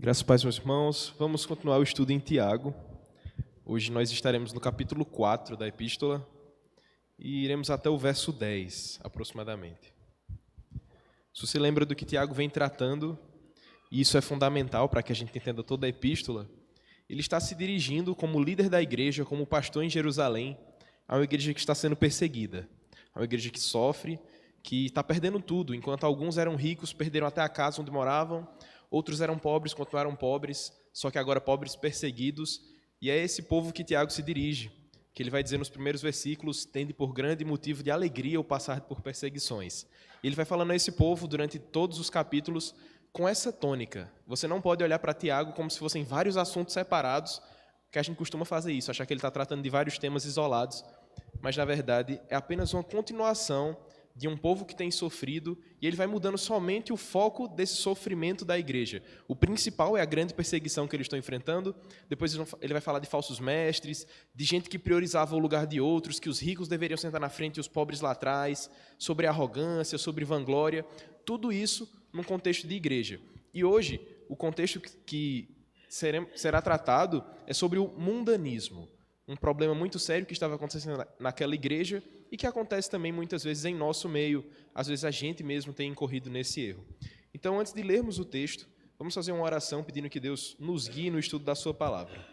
Graças a Deus, meus irmãos. Vamos continuar o estudo em Tiago. Hoje nós estaremos no capítulo 4 da epístola e iremos até o verso 10, aproximadamente. Se você lembra do que Tiago vem tratando, e isso é fundamental para que a gente entenda toda a epístola, ele está se dirigindo como líder da igreja, como pastor em Jerusalém, a uma igreja que está sendo perseguida, a uma igreja que sofre, que está perdendo tudo. Enquanto alguns eram ricos, perderam até a casa onde moravam, outros eram pobres, continuaram pobres, só que agora pobres perseguidos, e é esse povo que Tiago se dirige, que ele vai dizer nos primeiros versículos: tende por grande motivo de alegria o passar por perseguições. Ele vai falando a esse povo durante todos os capítulos com essa tônica. Você não pode olhar para Tiago como se fossem vários assuntos separados, que a gente costuma fazer isso, achar que ele está tratando de vários temas isolados, mas na verdade é apenas uma continuação de um povo que tem sofrido, e ele vai mudando somente o foco desse sofrimento da igreja. O principal é a grande perseguição que eles estão enfrentando. Depois ele vai falar de falsos mestres, de gente que priorizava o lugar de outros, que os ricos deveriam sentar na frente e os pobres lá atrás, sobre arrogância, sobre vanglória, tudo isso num contexto de igreja. E hoje, o contexto que será tratado é sobre o mundanismo, um problema muito sério que estava acontecendo naquela igreja e que acontece também muitas vezes em nosso meio. Às vezes a gente mesmo tem incorrido nesse erro. Então, antes de lermos o texto, vamos fazer uma oração pedindo que Deus nos guie no estudo da sua palavra.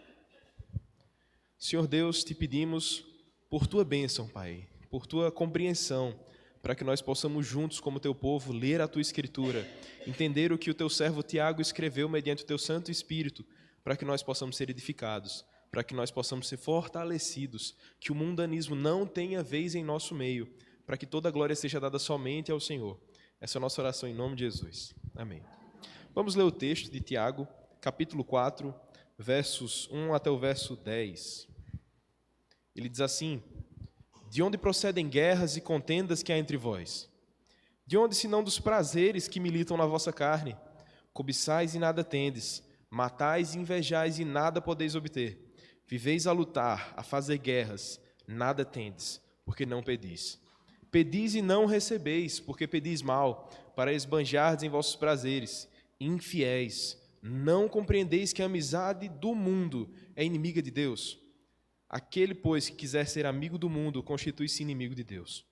Senhor Deus, te pedimos por tua bênção, Pai, por tua compreensão, para que nós possamos juntos, como teu povo, ler a tua escritura, entender o que o teu servo Tiago escreveu mediante o teu Santo Espírito, para que nós possamos ser edificados, para que nós possamos ser fortalecidos, que o mundanismo não tenha vez em nosso meio, para que toda a glória seja dada somente ao Senhor. Essa é a nossa oração em nome de Jesus. Amém. Vamos ler o texto de Tiago, capítulo 4, versos 1 até o verso 10. Ele diz assim: de onde procedem guerras e contendas que há entre vós? De onde, senão dos prazeres que militam na vossa carne? Cobiçais e nada tendes, matais e invejais e nada podeis obter. Viveis a lutar, a fazer guerras, nada tendes, porque não pedis. Pedis e não recebeis, porque pedis mal, para esbanjardes em vossos prazeres. Infiéis, não compreendeis que a amizade do mundo é inimiga de Deus? Aquele, pois, que quiser ser amigo do mundo, constitui-se inimigo de Deus.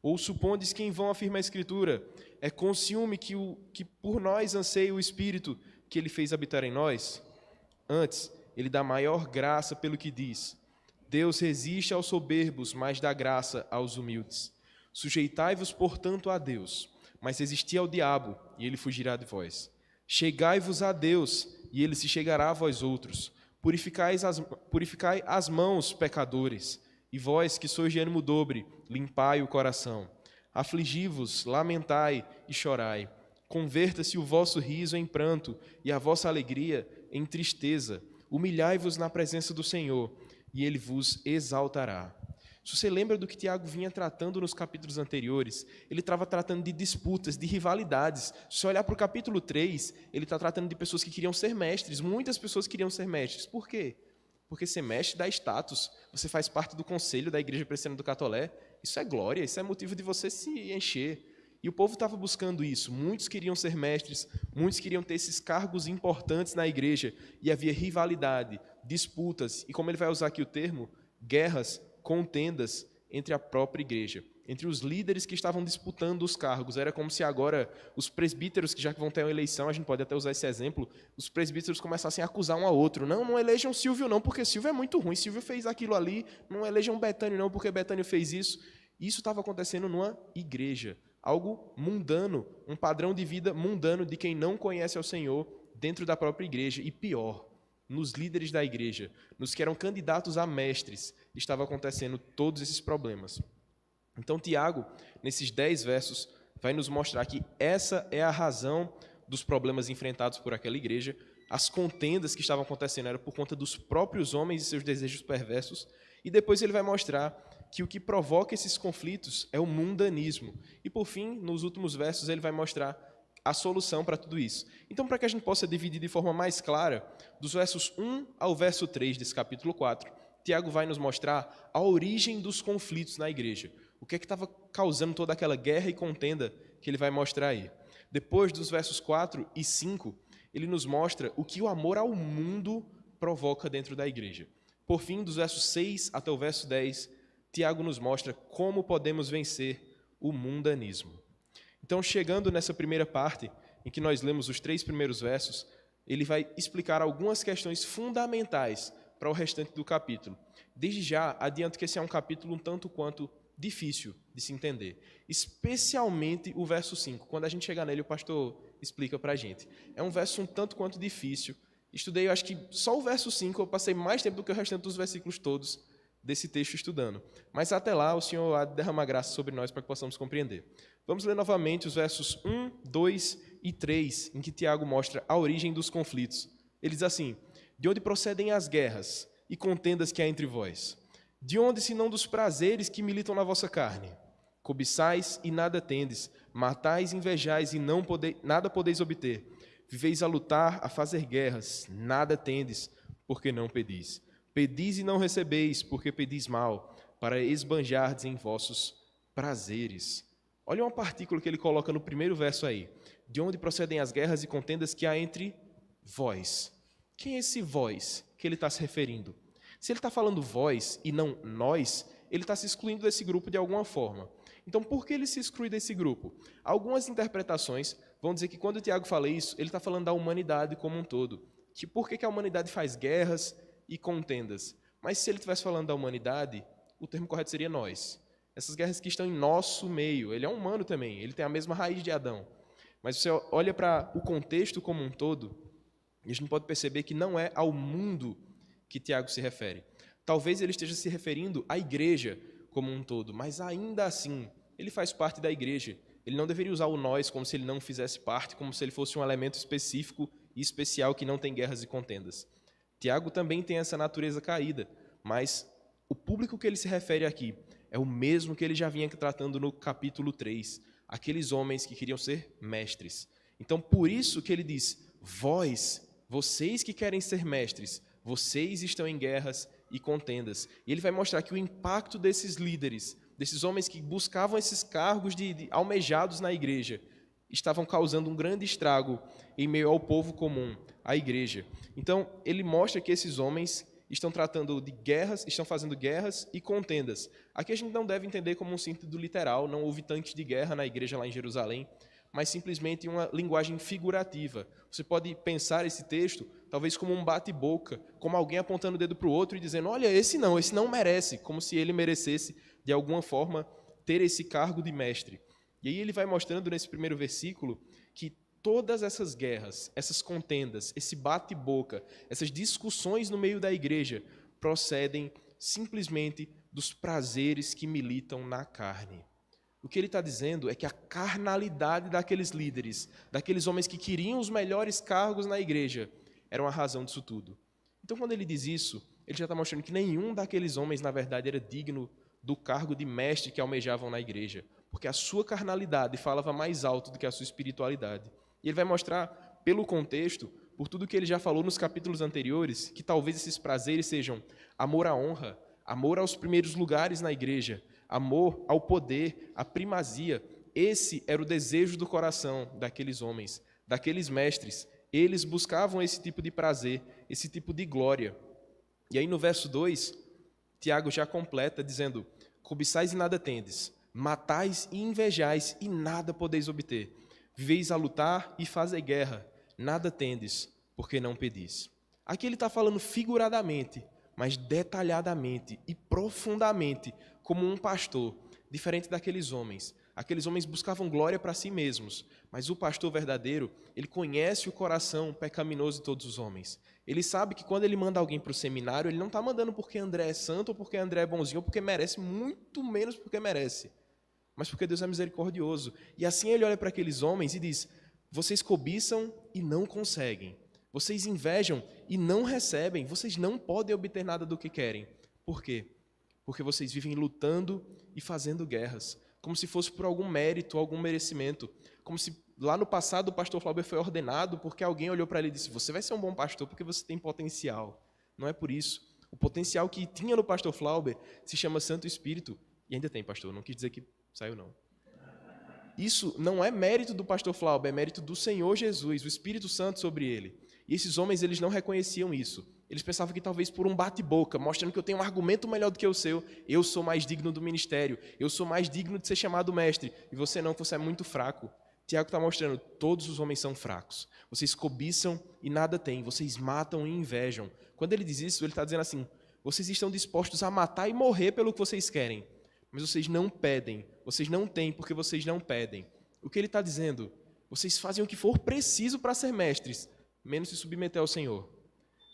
Ou supondes que em vão afirma a Escritura, é com ciúme que por nós anseia o Espírito que ele fez habitar em nós? Antes, ele dá maior graça pelo que diz: Deus resiste aos soberbos, mas dá graça aos humildes. Sujeitai-vos, portanto, a Deus, mas resisti ao diabo, e ele fugirá de vós. Chegai-vos a Deus, e ele se chegará a vós outros. Purificai as mãos, pecadores, e vós que sois de ânimo dobre, limpai o coração. Afligi-vos, lamentai e chorai. Converta-se o vosso riso em pranto, e a vossa alegria em tristeza. Humilhai-vos na presença do Senhor, e ele vos exaltará. Se você lembra do que Tiago vinha tratando nos capítulos anteriores, ele estava tratando de disputas, de rivalidades. Se você olhar para o capítulo 3, ele está tratando de pessoas que queriam ser mestres. Muitas pessoas queriam ser mestres. Por quê? Porque ser mestre dá status. Você faz parte do conselho da Igreja Presbiteriana do Catolé. Isso é glória, isso é motivo de você se encher. E o povo estava buscando isso. Muitos queriam ser mestres, muitos queriam ter esses cargos importantes na igreja. E havia rivalidade, disputas, e como ele vai usar aqui o termo, guerras, contendas entre a própria igreja, entre os líderes que estavam disputando os cargos. Era como se agora os presbíteros, que já vão ter uma eleição, a gente pode até usar esse exemplo, os presbíteros começassem a acusar um ao outro. Não elejam Silvio não, porque Silvio é muito ruim, Silvio fez aquilo ali. Não elejam Betânio não, porque Betânio fez isso. Isso estava acontecendo numa igreja. Algo mundano, um padrão de vida mundano de quem não conhece ao Senhor dentro da própria igreja. E pior, nos líderes da igreja, nos que eram candidatos a mestres, estava acontecendo todos esses problemas. Então, Tiago, nesses 10 versos, vai nos mostrar que essa é a razão dos problemas enfrentados por aquela igreja. As contendas que estavam acontecendo eram por conta dos próprios homens e seus desejos perversos. E depois ele vai mostrar que o que provoca esses conflitos é o mundanismo. E, por fim, nos últimos versos, ele vai mostrar a solução para tudo isso. Então, para que a gente possa dividir de forma mais clara, dos versos 1 ao verso 3 desse capítulo 4, Tiago vai nos mostrar a origem dos conflitos na igreja. O que é que estava causando toda aquela guerra e contenda que ele vai mostrar aí. Depois dos versos 4 e 5, ele nos mostra o que o amor ao mundo provoca dentro da igreja. Por fim, dos versos 6 até o verso 10, Tiago nos mostra como podemos vencer o mundanismo. Então, chegando nessa primeira parte, em que nós lemos os 3 primeiros versos, ele vai explicar algumas questões fundamentais para o restante do capítulo. Desde já, adianto que esse é um capítulo um tanto quanto difícil de se entender, especialmente o verso 5. Quando a gente chegar nele, o pastor explica para a gente. É um verso um tanto quanto difícil. Estudei, eu acho que só o verso 5, eu passei mais tempo do que o restante dos versículos todos desse texto estudando. Mas até lá, o Senhor há de derramar graça sobre nós para que possamos compreender. Vamos ler novamente os versos 1, 2 e 3, em que Tiago mostra a origem dos conflitos. Ele diz assim: de onde procedem as guerras e contendas que há entre vós? De onde, senão dos prazeres que militam na vossa carne? Cobiçais e nada tendes, matais, invejais e nada podeis obter. Viveis a lutar, a fazer guerras, nada tendes, porque não pedis. Pedis e não recebeis, porque pedis mal, para esbanjardes em vossos prazeres. Olha uma partícula que ele coloca no primeiro verso aí. De onde procedem as guerras e contendas que há entre vós? Quem é esse vós que ele está se referindo? Se ele está falando vós e não nós, ele está se excluindo desse grupo de alguma forma. Então, por que ele se exclui desse grupo? Algumas interpretações vão dizer que quando o Tiago fala isso, ele está falando da humanidade como um todo. Que por que a humanidade faz guerras e contendas? Mas se ele estivesse falando da humanidade, o termo correto seria nós. Essas guerras que estão em nosso meio. Ele é humano também, ele tem a mesma raiz de Adão. Mas você olha para o contexto como um todo, e a gente pode perceber que não é ao mundo que Tiago se refere. Talvez ele esteja se referindo à igreja como um todo, mas ainda assim, ele faz parte da igreja. Ele não deveria usar o nós como se ele não fizesse parte, como se ele fosse um elemento específico e especial que não tem guerras e contendas. Tiago também tem essa natureza caída, mas o público que ele se refere aqui é o mesmo que ele já vinha tratando no capítulo 3, aqueles homens que queriam ser mestres. Então, por isso que ele diz: vocês que querem ser mestres, vocês estão em guerras e contendas. E ele vai mostrar que o impacto desses líderes, desses homens que buscavam esses cargos de almejados na igreja, estavam causando um grande estrago em meio ao povo comum, à igreja. Então, ele mostra que esses homens estão tratando de guerras, estão fazendo guerras e contendas. Aqui a gente não deve entender como um sentido literal, não houve tanques de guerra na igreja lá em Jerusalém, mas simplesmente uma linguagem figurativa. Você pode pensar esse texto talvez como um bate-boca, como alguém apontando o dedo para o outro e dizendo: olha, esse não merece, como se ele merecesse, de alguma forma, ter esse cargo de mestre. E aí ele vai mostrando nesse primeiro versículo que todas essas guerras, essas contendas, esse bate-boca, essas discussões no meio da igreja procedem simplesmente dos prazeres que militam na carne. O que ele está dizendo é que a carnalidade daqueles líderes, daqueles homens que queriam os melhores cargos na igreja, era uma razão disso tudo. Então, quando ele diz isso, ele já está mostrando que nenhum daqueles homens, na verdade, era digno do cargo de mestre que almejavam na igreja, porque a sua carnalidade falava mais alto do que a sua espiritualidade. E ele vai mostrar, pelo contexto, por tudo que ele já falou nos capítulos anteriores, que talvez esses prazeres sejam amor à honra, amor aos primeiros lugares na igreja, amor ao poder, à primazia. Esse era o desejo do coração daqueles homens, daqueles mestres. Eles buscavam esse tipo de prazer, esse tipo de glória. E aí no verso 2, Tiago já completa dizendo: cobiçais e nada tendes, matais e invejais e nada podeis obter. Viveis a lutar e fazer guerra, nada tendes, porque não pedis. Aqui ele está falando figuradamente, mas detalhadamente e profundamente, como um pastor, diferente daqueles homens. Aqueles homens buscavam glória para si mesmos, mas o pastor verdadeiro, ele conhece o coração pecaminoso de todos os homens. Ele sabe que quando ele manda alguém para o seminário, ele não está mandando porque André é santo, ou porque André é bonzinho, ou porque merece, muito menos porque merece, mas porque Deus é misericordioso. E assim ele olha para aqueles homens e diz: vocês cobiçam e não conseguem, vocês invejam e não recebem, vocês não podem obter nada do que querem. Por quê? Porque vocês vivem lutando e fazendo guerras, como se fosse por algum mérito, algum merecimento, como se lá no passado o pastor Flauber foi ordenado porque alguém olhou para ele e disse: você vai ser um bom pastor porque você tem potencial. Não é por isso. O potencial que tinha no pastor Flauber se chama Santo Espírito, e ainda tem, pastor, não quis dizer que saiu não. isso não é mérito do pastor Flauber, é mérito do Senhor Jesus, o Espírito Santo sobre ele. E esses homens, eles não reconheciam isso. Eles pensavam que talvez por um bate-boca, mostrando que eu tenho um argumento melhor do que o seu, eu sou mais digno do ministério, eu sou mais digno de ser chamado mestre, e você não, que você é muito fraco. Tiago está mostrando, todos os homens são fracos. Vocês cobiçam e nada têm, vocês matam e invejam. Quando ele diz isso, ele está dizendo assim, vocês estão dispostos a matar e morrer pelo que vocês querem, mas vocês não pedem, vocês não têm porque vocês não pedem. O que ele está dizendo? Vocês fazem o que for preciso para ser mestres, menos se submeter ao Senhor,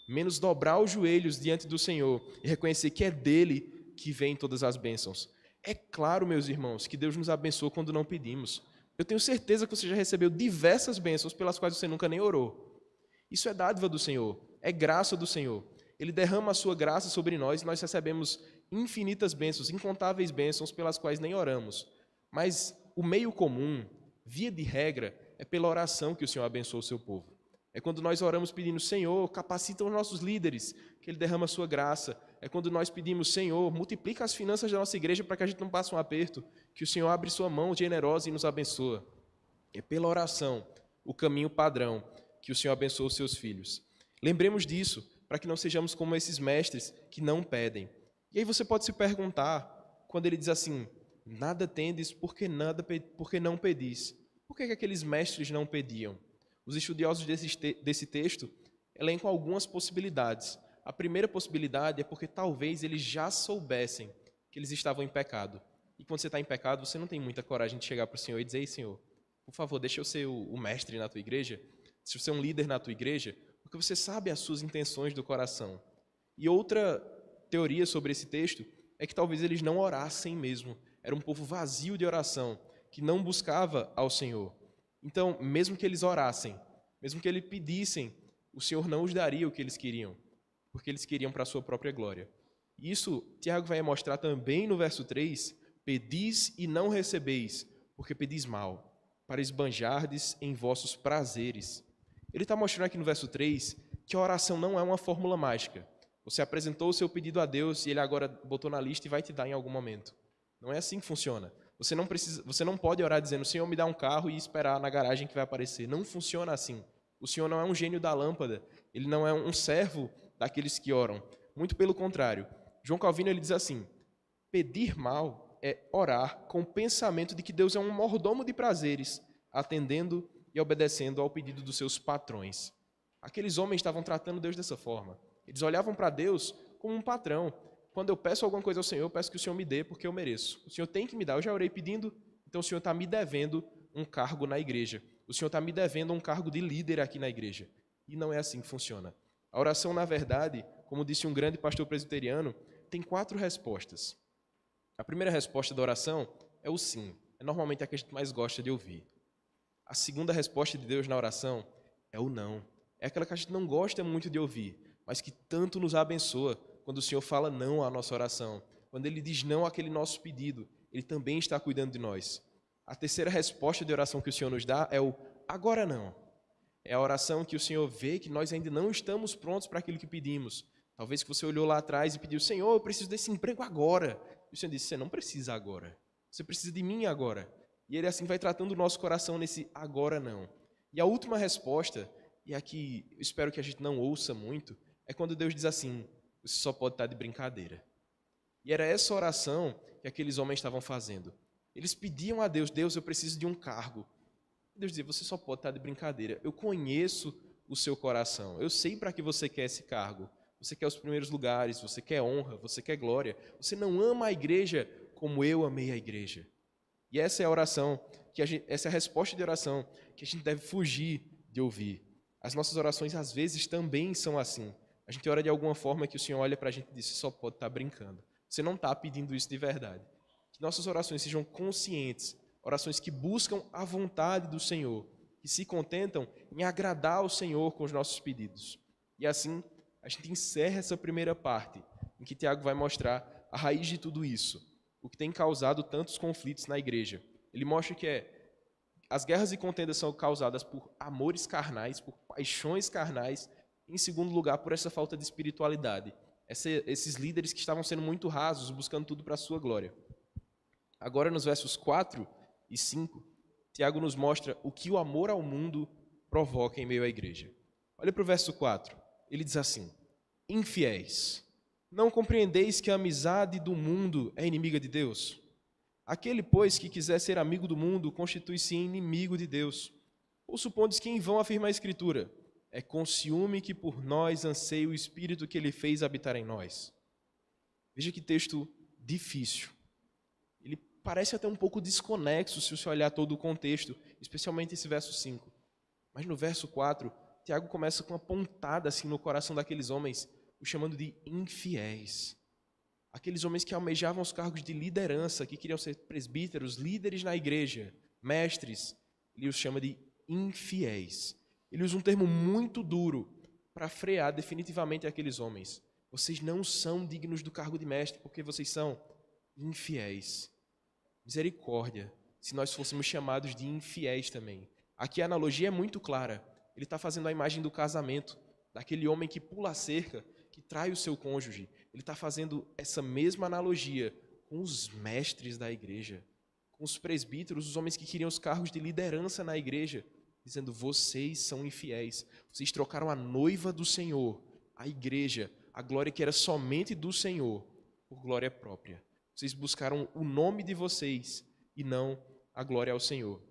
menos dobrar os joelhos diante do Senhor e reconhecer que é dele que vêm todas as bênçãos. É claro, meus irmãos, que Deus nos abençoa quando não pedimos. Eu tenho certeza que você já recebeu diversas bênçãos pelas quais você nunca nem orou. Isso é dádiva do Senhor, é graça do Senhor. Ele derrama a sua graça sobre nós e nós recebemos infinitas bênçãos, incontáveis bênçãos pelas quais nem oramos. Mas o meio comum, via de regra, é pela oração que o Senhor abençoa o seu povo. É quando nós oramos pedindo, Senhor, capacita os nossos líderes, que Ele derrama a sua graça. É quando nós pedimos, Senhor, multiplica as finanças da nossa igreja para que a gente não passe um aperto, que o Senhor abre sua mão generosa e nos abençoa. É pela oração, o caminho padrão, que o Senhor abençoa os seus filhos. Lembremos disso, para que não sejamos como esses mestres que não pedem. E aí você pode se perguntar, quando ele diz assim, nada tendes porque não pedis. Por que aqueles mestres não pediam? Os estudiosos desse texto elencam algumas possibilidades. A primeira possibilidade é porque talvez eles já soubessem que eles estavam em pecado. E quando você está em pecado, você não tem muita coragem de chegar para o Senhor e dizer, ei, Senhor, por favor, deixa eu ser o mestre na tua igreja, deixa eu ser um líder na tua igreja, porque você sabe as suas intenções do coração. E outra teoria sobre esse texto é que talvez eles não orassem mesmo. Era um povo vazio de oração, que não buscava ao Senhor. Então, mesmo que eles orassem, mesmo que eles pedissem, o Senhor não os daria o que eles queriam, porque eles queriam para a sua própria glória. Isso, Tiago vai mostrar também no verso 3, pedis e não recebeis, porque pedis mal, para esbanjardes em vossos prazeres. Ele está mostrando aqui no verso 3 que a oração não é uma fórmula mágica. Você apresentou o seu pedido a Deus e Ele agora botou na lista e vai te dar em algum momento. Não é assim que funciona. Você não pode orar dizendo, Senhor, me dá um carro e esperar na garagem que vai aparecer. Não funciona assim. O Senhor não é um gênio da lâmpada. Ele não é um servo daqueles que oram. Muito pelo contrário. João Calvino ele diz assim, pedir mal é orar com o pensamento de que Deus é um mordomo de prazeres, atendendo e obedecendo ao pedido dos seus patrões. Aqueles homens estavam tratando Deus dessa forma. Eles olhavam para Deus como um patrão. Quando eu peço alguma coisa ao Senhor, eu peço que o Senhor me dê porque eu mereço. O Senhor tem que me dar. Eu já orei pedindo, então o Senhor está me devendo um cargo na igreja. O Senhor está me devendo um cargo de líder aqui na igreja. E não é assim que funciona. A oração, na verdade, como disse um grande pastor presbiteriano, tem 4 respostas. A primeira resposta da oração é o sim. É normalmente a que a gente mais gosta de ouvir. A segunda resposta de Deus na oração é o não. É aquela que a gente não gosta muito de ouvir, mas que tanto nos abençoa quando o Senhor fala não à nossa oração. Quando Ele diz não àquele nosso pedido, Ele também está cuidando de nós. A terceira resposta de oração que o Senhor nos dá é o agora não. É a oração que o Senhor vê que nós ainda não estamos prontos para aquilo que pedimos. Talvez que você olhou lá atrás e pediu, Senhor, eu preciso desse emprego agora. E o Senhor disse, você não precisa agora. Você precisa de mim agora. E Ele assim vai tratando o nosso coração nesse agora não. E a última resposta, e aqui eu espero que a gente não ouça muito, é quando Deus diz assim, você só pode estar de brincadeira. E era essa oração que aqueles homens estavam fazendo. Eles pediam a Deus, Deus, eu preciso de um cargo. Deus dizia, você só pode estar de brincadeira. Eu conheço o seu coração. Eu sei para que você quer esse cargo. Você quer os primeiros lugares, você quer honra, você quer glória. Você não ama a igreja como eu amei a igreja. E essa é a oração, essa é a resposta de oração que a gente deve fugir de ouvir. As nossas orações, às vezes, também são assim. A gente ora de alguma forma que o Senhor olha para a gente e diz, você só pode estar brincando. Você não está pedindo isso de verdade. Que nossas orações sejam conscientes, orações que buscam a vontade do Senhor, que se contentam em agradar ao Senhor com os nossos pedidos. E assim, a gente encerra essa primeira parte, em que Tiago vai mostrar a raiz de tudo isso, o que tem causado tantos conflitos na igreja. Ele mostra que as guerras e contendas são causadas por amores carnais, por paixões carnais, e, em segundo lugar, por essa falta de espiritualidade. Esses líderes que estavam sendo muito rasos, buscando tudo para a sua glória. Agora, nos versos 4 e 5, Tiago nos mostra o que o amor ao mundo provoca em meio à igreja. Olha para o verso 4. Ele diz assim: infiéis, não compreendeis que a amizade do mundo é inimiga de Deus? Aquele, pois, que quiser ser amigo do mundo, constitui-se inimigo de Deus. Ou supondes que em vão afirma a Escritura: é com ciúme que por nós anseia o Espírito que ele fez habitar em nós. Veja que texto difícil. Ele parece até um pouco desconexo se você olhar todo o contexto, especialmente esse verso 5. Mas no verso 4, Tiago começa com uma pontada assim no coração daqueles homens, os chamando de infiéis. Aqueles homens que almejavam os cargos de liderança, que queriam ser presbíteros, líderes na igreja, mestres, ele os chama de infiéis. Ele usa um termo muito duro para frear definitivamente aqueles homens. Vocês não são dignos do cargo de mestre, porque vocês são infiéis. Misericórdia, se nós fôssemos chamados de infiéis também. Aqui a analogia é muito clara. Ele está fazendo a imagem do casamento, daquele homem que pula a cerca, que trai o seu cônjuge. Ele está fazendo essa mesma analogia com os mestres da igreja, com os presbíteros, os homens que queriam os cargos de liderança na igreja, dizendo: vocês são infiéis, vocês trocaram a noiva do Senhor, a igreja, a glória que era somente do Senhor, por glória própria. Vocês buscaram o nome de vocês e não a glória ao Senhor.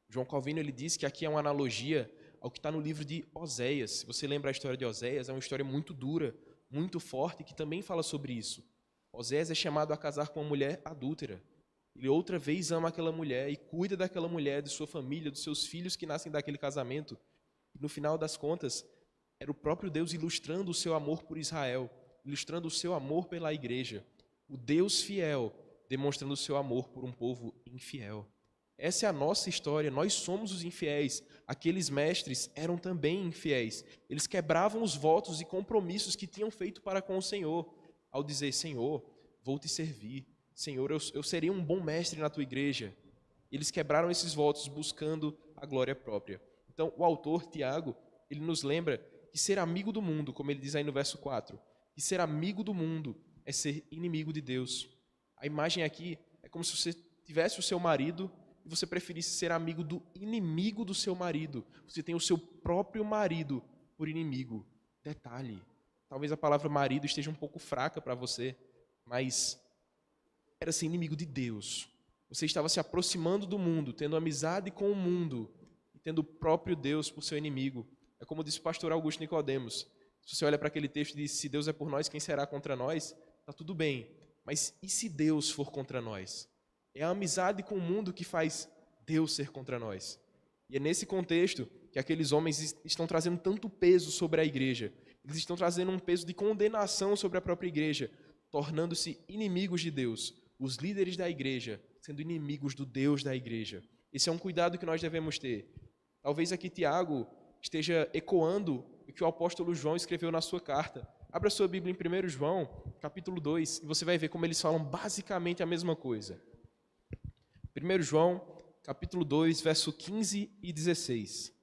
João Calvino ele diz que aqui é uma analogia ao que está no livro de Oséias. Se você lembra a história de Oséias, é uma história muito dura, muito forte, que também fala sobre isso. Oséias é chamado a casar com uma mulher adúltera. Ele outra vez ama aquela mulher e cuida daquela mulher, de sua família, dos seus filhos que nascem daquele casamento. E no final das contas, era o próprio Deus ilustrando o seu amor por Israel, ilustrando o seu amor pela igreja. O Deus fiel demonstrando o seu amor por um povo infiel. Essa é a nossa história, nós somos os infiéis. Aqueles mestres eram também infiéis. Eles quebravam os votos e compromissos que tinham feito para com o Senhor, ao dizer: Senhor, vou te servir. Senhor, eu serei um bom mestre na tua igreja. Eles quebraram esses votos buscando a glória própria. Então, o autor, Tiago, ele nos lembra que ser amigo do mundo, como ele diz aí no verso 4, que ser amigo do mundo é ser inimigo de Deus. A imagem aqui é como se você tivesse o seu marido e você preferisse ser amigo do inimigo do seu marido. Você tem o seu próprio marido por inimigo. Detalhe, talvez a palavra marido esteja um pouco fraca para você, mas era ser inimigo de Deus. Você estava se aproximando do mundo, tendo amizade com o mundo e tendo o próprio Deus por seu inimigo. É como disse o pastor Augusto Nicodemos. Se você olha para aquele texto e diz: se Deus é por nós, quem será contra nós? Está tudo bem, mas e se Deus for contra nós? É a amizade com o mundo que faz Deus ser contra nós. E é nesse contexto que aqueles homens estão trazendo tanto peso sobre a igreja. Eles estão trazendo um peso de condenação sobre a própria igreja, tornando-se inimigos de Deus. Os líderes da igreja sendo inimigos do Deus da igreja. Esse é um cuidado que nós devemos ter. Talvez aqui Tiago esteja ecoando o que o apóstolo João escreveu na sua carta. Abra sua Bíblia em 1 João, capítulo 2, e você vai ver como eles falam basicamente a mesma coisa. 1 João, capítulo 2, verso 15 e 16.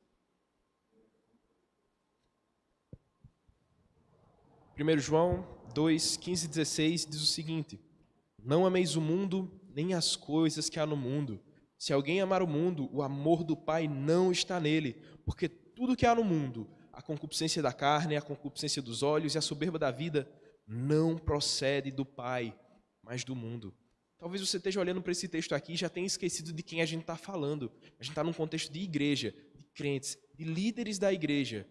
1 João 2, 15 e 16 diz o seguinte: não ameis o mundo, nem as coisas que há no mundo. Se alguém amar o mundo, o amor do Pai não está nele, porque tudo que há no mundo, a concupiscência da carne, a concupiscência dos olhos e a soberba da vida, não procede do Pai, mas do mundo. Talvez você esteja olhando para esse texto aqui e já tenha esquecido de quem a gente está falando. A gente está num contexto de igreja, de crentes, de líderes da igreja.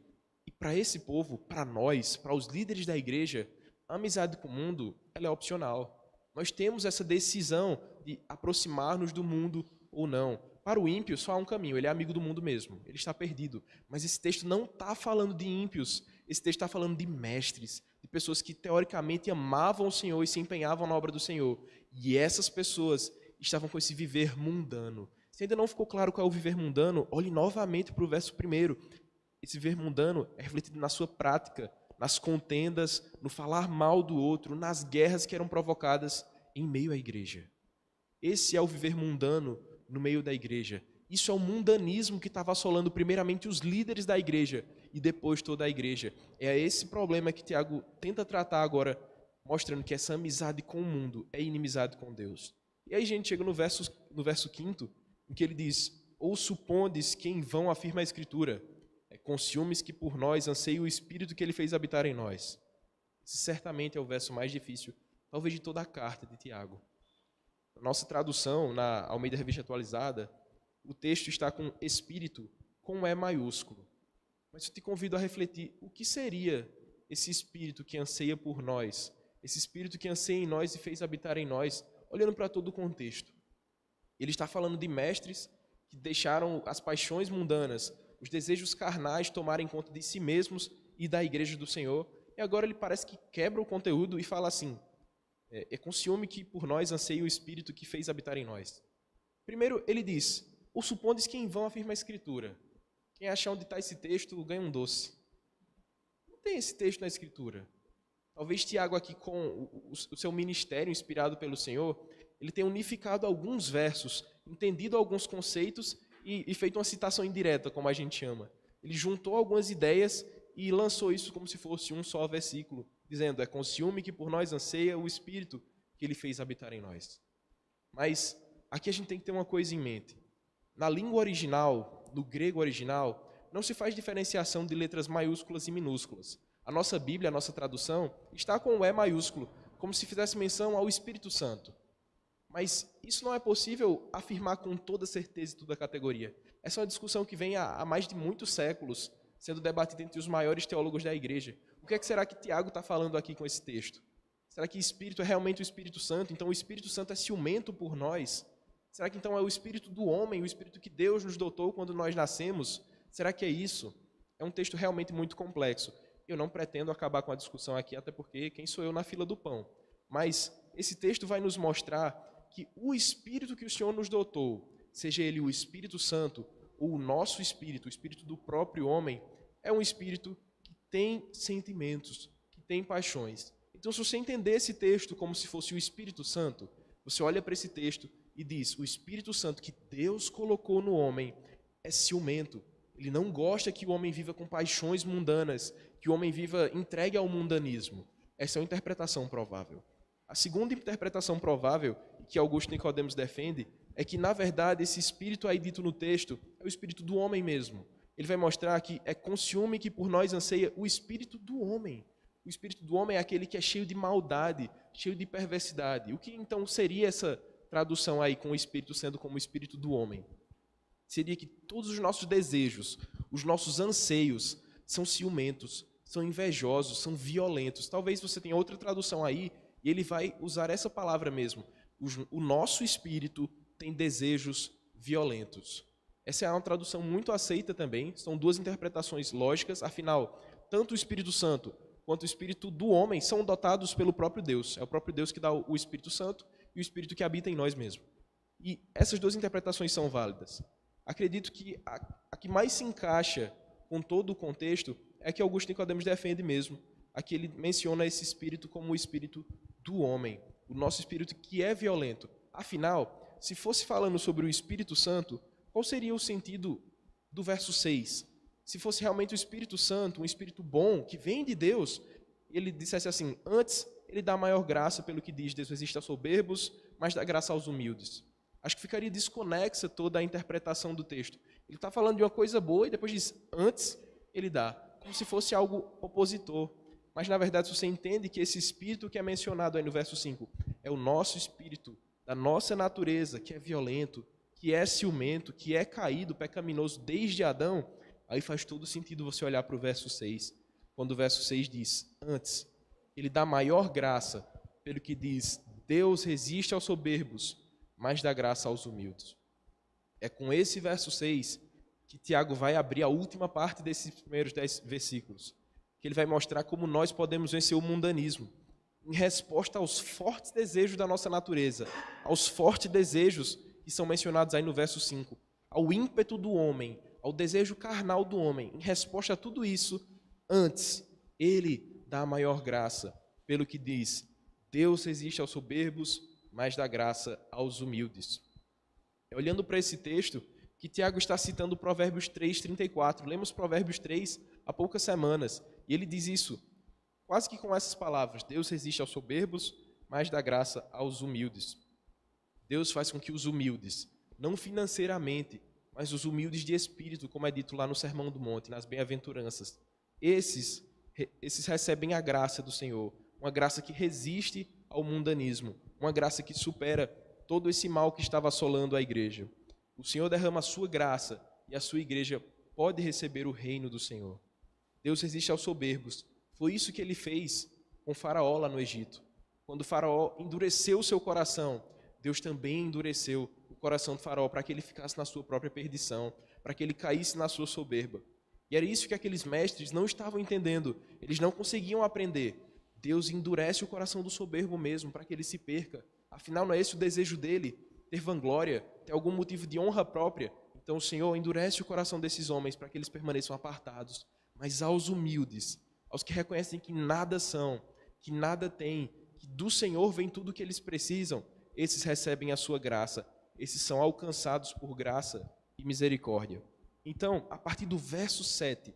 E para esse povo, para nós, para os líderes da igreja, a amizade com o mundo, ela é opcional. Nós temos essa decisão de aproximar-nos do mundo ou não. Para o ímpio, só há um caminho, ele é amigo do mundo mesmo, ele está perdido. Mas esse texto não está falando de ímpios, esse texto está falando de mestres, de pessoas que teoricamente amavam o Senhor e se empenhavam na obra do Senhor. E essas pessoas estavam com esse viver mundano. Se ainda não ficou claro qual é o viver mundano, olhe novamente para o verso 1. Esse viver mundano é refletido na sua prática, nas contendas, no falar mal do outro, nas guerras que eram provocadas em meio à igreja. Esse é o viver mundano no meio da igreja. Isso é o mundanismo que estava assolando primeiramente os líderes da igreja e depois toda a igreja. É esse problema que Tiago tenta tratar agora, mostrando que essa amizade com o mundo é inimizade com Deus. E aí a gente chega no verso 5, em que ele diz: Ou supondes que em vão afirma a Escritura, com ciúmes que por nós anseia o Espírito que ele fez habitar em nós? Esse certamente é o verso mais difícil, talvez de toda a carta de Tiago. Na nossa tradução, na Almeida Revista Atualizada, o texto está com Espírito com E maiúsculo. Mas eu te convido a refletir o que seria esse Espírito que anseia por nós, esse Espírito que anseia em nós e fez habitar em nós, olhando para todo o contexto. Ele está falando de mestres que deixaram as paixões mundanas, os desejos carnais tomarem conta de si mesmos e da igreja do Senhor. E agora ele parece que quebra o conteúdo e fala assim, é com ciúme que por nós anseia o Espírito que fez habitar em nós. Primeiro ele diz, ou supondes que em vão afirma a Escritura. Quem achar onde está esse texto ganha um doce. Não tem esse texto na Escritura. Talvez Tiago aqui com o seu ministério inspirado pelo Senhor, ele tenha unificado alguns versos, entendido alguns conceitos e feito uma citação indireta, como a gente chama. Ele juntou algumas ideias e lançou isso como se fosse um só versículo, dizendo, é com ciúme que por nós anseia o Espírito que ele fez habitar em nós. Mas aqui a gente tem que ter uma coisa em mente. Na língua original, no grego original, não se faz diferenciação de letras maiúsculas e minúsculas. A nossa Bíblia, a nossa tradução, está com o E maiúsculo, como se fizesse menção ao Espírito Santo. Mas isso não é possível afirmar com toda certeza e toda a categoria. Essa é uma discussão que vem há mais de muitos séculos, sendo debatida entre os maiores teólogos da igreja. O que será que Tiago está falando aqui com esse texto? Será que Espírito é realmente o Espírito Santo? Então o Espírito Santo é ciumento por nós? Será que então é o Espírito do homem, o Espírito que Deus nos dotou quando nós nascemos? Será que é isso? É um texto realmente muito complexo. Eu não pretendo acabar com a discussão aqui, até porque quem sou eu na fila do pão? Mas esse texto vai nos mostrar que o Espírito que o Senhor nos dotou, seja ele o Espírito Santo ou o nosso Espírito, o Espírito do próprio homem, é um Espírito que tem sentimentos, que tem paixões. Então, se você entender esse texto como se fosse o Espírito Santo, você olha para esse texto e diz, o Espírito Santo que Deus colocou no homem é ciumento. Ele não gosta que o homem viva com paixões mundanas, que o homem viva entregue ao mundanismo. Essa é uma interpretação provável. A segunda interpretação provável, que Augusto Nicodemos defende, é que, na verdade, esse espírito aí dito no texto é o espírito do homem mesmo. Ele vai mostrar que é com ciúme que por nós anseia o espírito do homem. O espírito do homem é aquele que é cheio de maldade, cheio de perversidade. O que então seria essa tradução aí com o espírito sendo como o espírito do homem? Seria que todos os nossos desejos, os nossos anseios são ciumentos, são invejosos, são violentos. Talvez você tenha outra tradução aí e ele vai usar essa palavra mesmo. O nosso espírito tem desejos violentos. Essa é uma tradução muito aceita também. São duas interpretações lógicas. Afinal, tanto o Espírito Santo quanto o Espírito do homem são dotados pelo próprio Deus. É o próprio Deus que dá o Espírito Santo e o Espírito que habita em nós mesmos. E essas duas interpretações são válidas. Acredito que a que mais se encaixa com todo o contexto é a que Augusto Nicodemos defende mesmo. Aqui ele menciona esse espírito como o espírito do homem, o nosso espírito que é violento. Afinal, se fosse falando sobre o Espírito Santo, qual seria o sentido do verso 6? Se fosse realmente o Espírito Santo, um espírito bom, que vem de Deus, ele dissesse assim, antes ele dá maior graça pelo que diz, Deus resiste aos soberbos, mas dá graça aos humildes. Acho que ficaria desconexa toda a interpretação do texto. Ele está falando de uma coisa boa e depois diz, antes ele dá, como se fosse algo opositor. Mas, na verdade, se você entende que esse espírito que é mencionado aí no verso 5 é o nosso espírito, da nossa natureza, que é violento, que é ciumento, que é caído, pecaminoso desde Adão, aí faz todo sentido você olhar para o verso 6, quando o verso 6 diz, antes, ele dá maior graça, pelo que diz, Deus resiste aos soberbos, mas dá graça aos humildes. É com esse verso 6 que Tiago vai abrir a última parte desses primeiros 10 versículos, que ele vai mostrar como nós podemos vencer o mundanismo, em resposta aos fortes desejos da nossa natureza, aos fortes desejos que são mencionados aí no verso 5, ao ímpeto do homem, ao desejo carnal do homem. Em resposta a tudo isso, antes, ele dá a maior graça, pelo que diz, Deus resiste aos soberbos, mas dá graça aos humildes. Olhando para esse texto, que Tiago está citando Provérbios 3:34. Lemos Provérbios 3 há poucas semanas, e ele diz isso, quase que com essas palavras, Deus resiste aos soberbos, mas dá graça aos humildes. Deus faz com que os humildes, não financeiramente, mas os humildes de espírito, como é dito lá no Sermão do Monte, nas bem-aventuranças. Esses recebem a graça do Senhor, uma graça que resiste ao mundanismo, uma graça que supera todo esse mal que estava assolando a igreja. O Senhor derrama a sua graça e a sua igreja pode receber o reino do Senhor. Deus resiste aos soberbos. Foi isso que ele fez com Faraó lá no Egito. Quando Faraó endureceu o seu coração, Deus também endureceu o coração de Faraó para que ele ficasse na sua própria perdição, para que ele caísse na sua soberba. E era isso que aqueles mestres não estavam entendendo. Eles não conseguiam aprender. Deus endurece o coração do soberbo mesmo, para que ele se perca. Afinal, não é esse o desejo dele, ter vanglória, ter algum motivo de honra própria. Então o Senhor endurece o coração desses homens para que eles permaneçam apartados. Mas aos humildes, aos que reconhecem que nada são, que nada têm, que do Senhor vem tudo o que eles precisam, esses recebem a sua graça. Esses são alcançados por graça e misericórdia. Então, a partir do verso 7,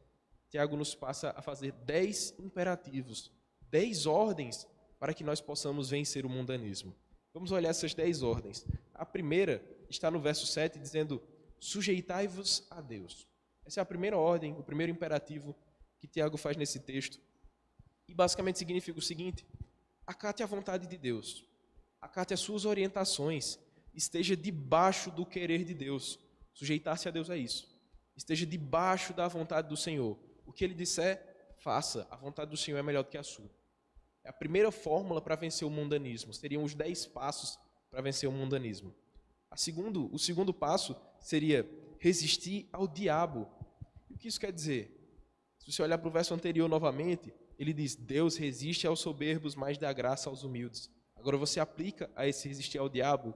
Tiago nos passa a fazer 10 imperativos, 10 ordens para que nós possamos vencer o mundanismo. Vamos olhar essas 10 ordens. A primeira está no verso 7, dizendo: sujeitai-vos a Deus. Essa é a primeira ordem, o primeiro imperativo que Tiago faz nesse texto. E basicamente significa o seguinte: acate a vontade de Deus, acate as suas orientações, esteja debaixo do querer de Deus. Sujeitar-se a Deus é isso. Esteja debaixo da vontade do Senhor. O que Ele disser, faça. A vontade do Senhor é melhor do que a sua. É a primeira fórmula para vencer o mundanismo. Seriam os 10 passos para vencer o mundanismo. O segundo passo seria resistir ao diabo. E o que isso quer dizer? Se você olhar para o verso anterior novamente, ele diz: Deus resiste aos soberbos, mas dá graça aos humildes. Agora você aplica a esse resistir ao diabo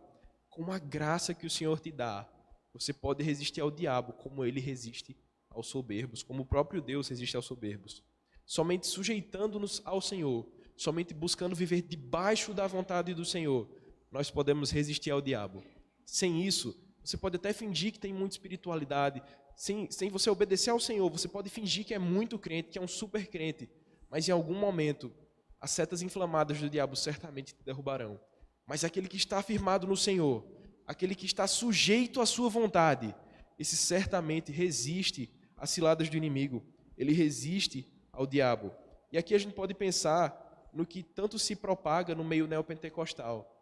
com a graça que o Senhor te dá. Você pode resistir ao diabo como ele resiste aos soberbos, como o próprio Deus resiste aos soberbos. Somente sujeitando-nos ao Senhor, somente buscando viver debaixo da vontade do Senhor, nós podemos resistir ao diabo. Sem isso, você pode até fingir que tem muita espiritualidade. Sem você obedecer ao Senhor, você pode fingir que é muito crente, que é um super crente. Mas em algum momento, as setas inflamadas do diabo certamente te derrubarão. Mas aquele que está afirmado no Senhor, aquele que está sujeito à sua vontade, esse certamente resiste às ciladas do inimigo. Ele resiste ao diabo. E aqui a gente pode pensar no que tanto se propaga no meio neopentecostal.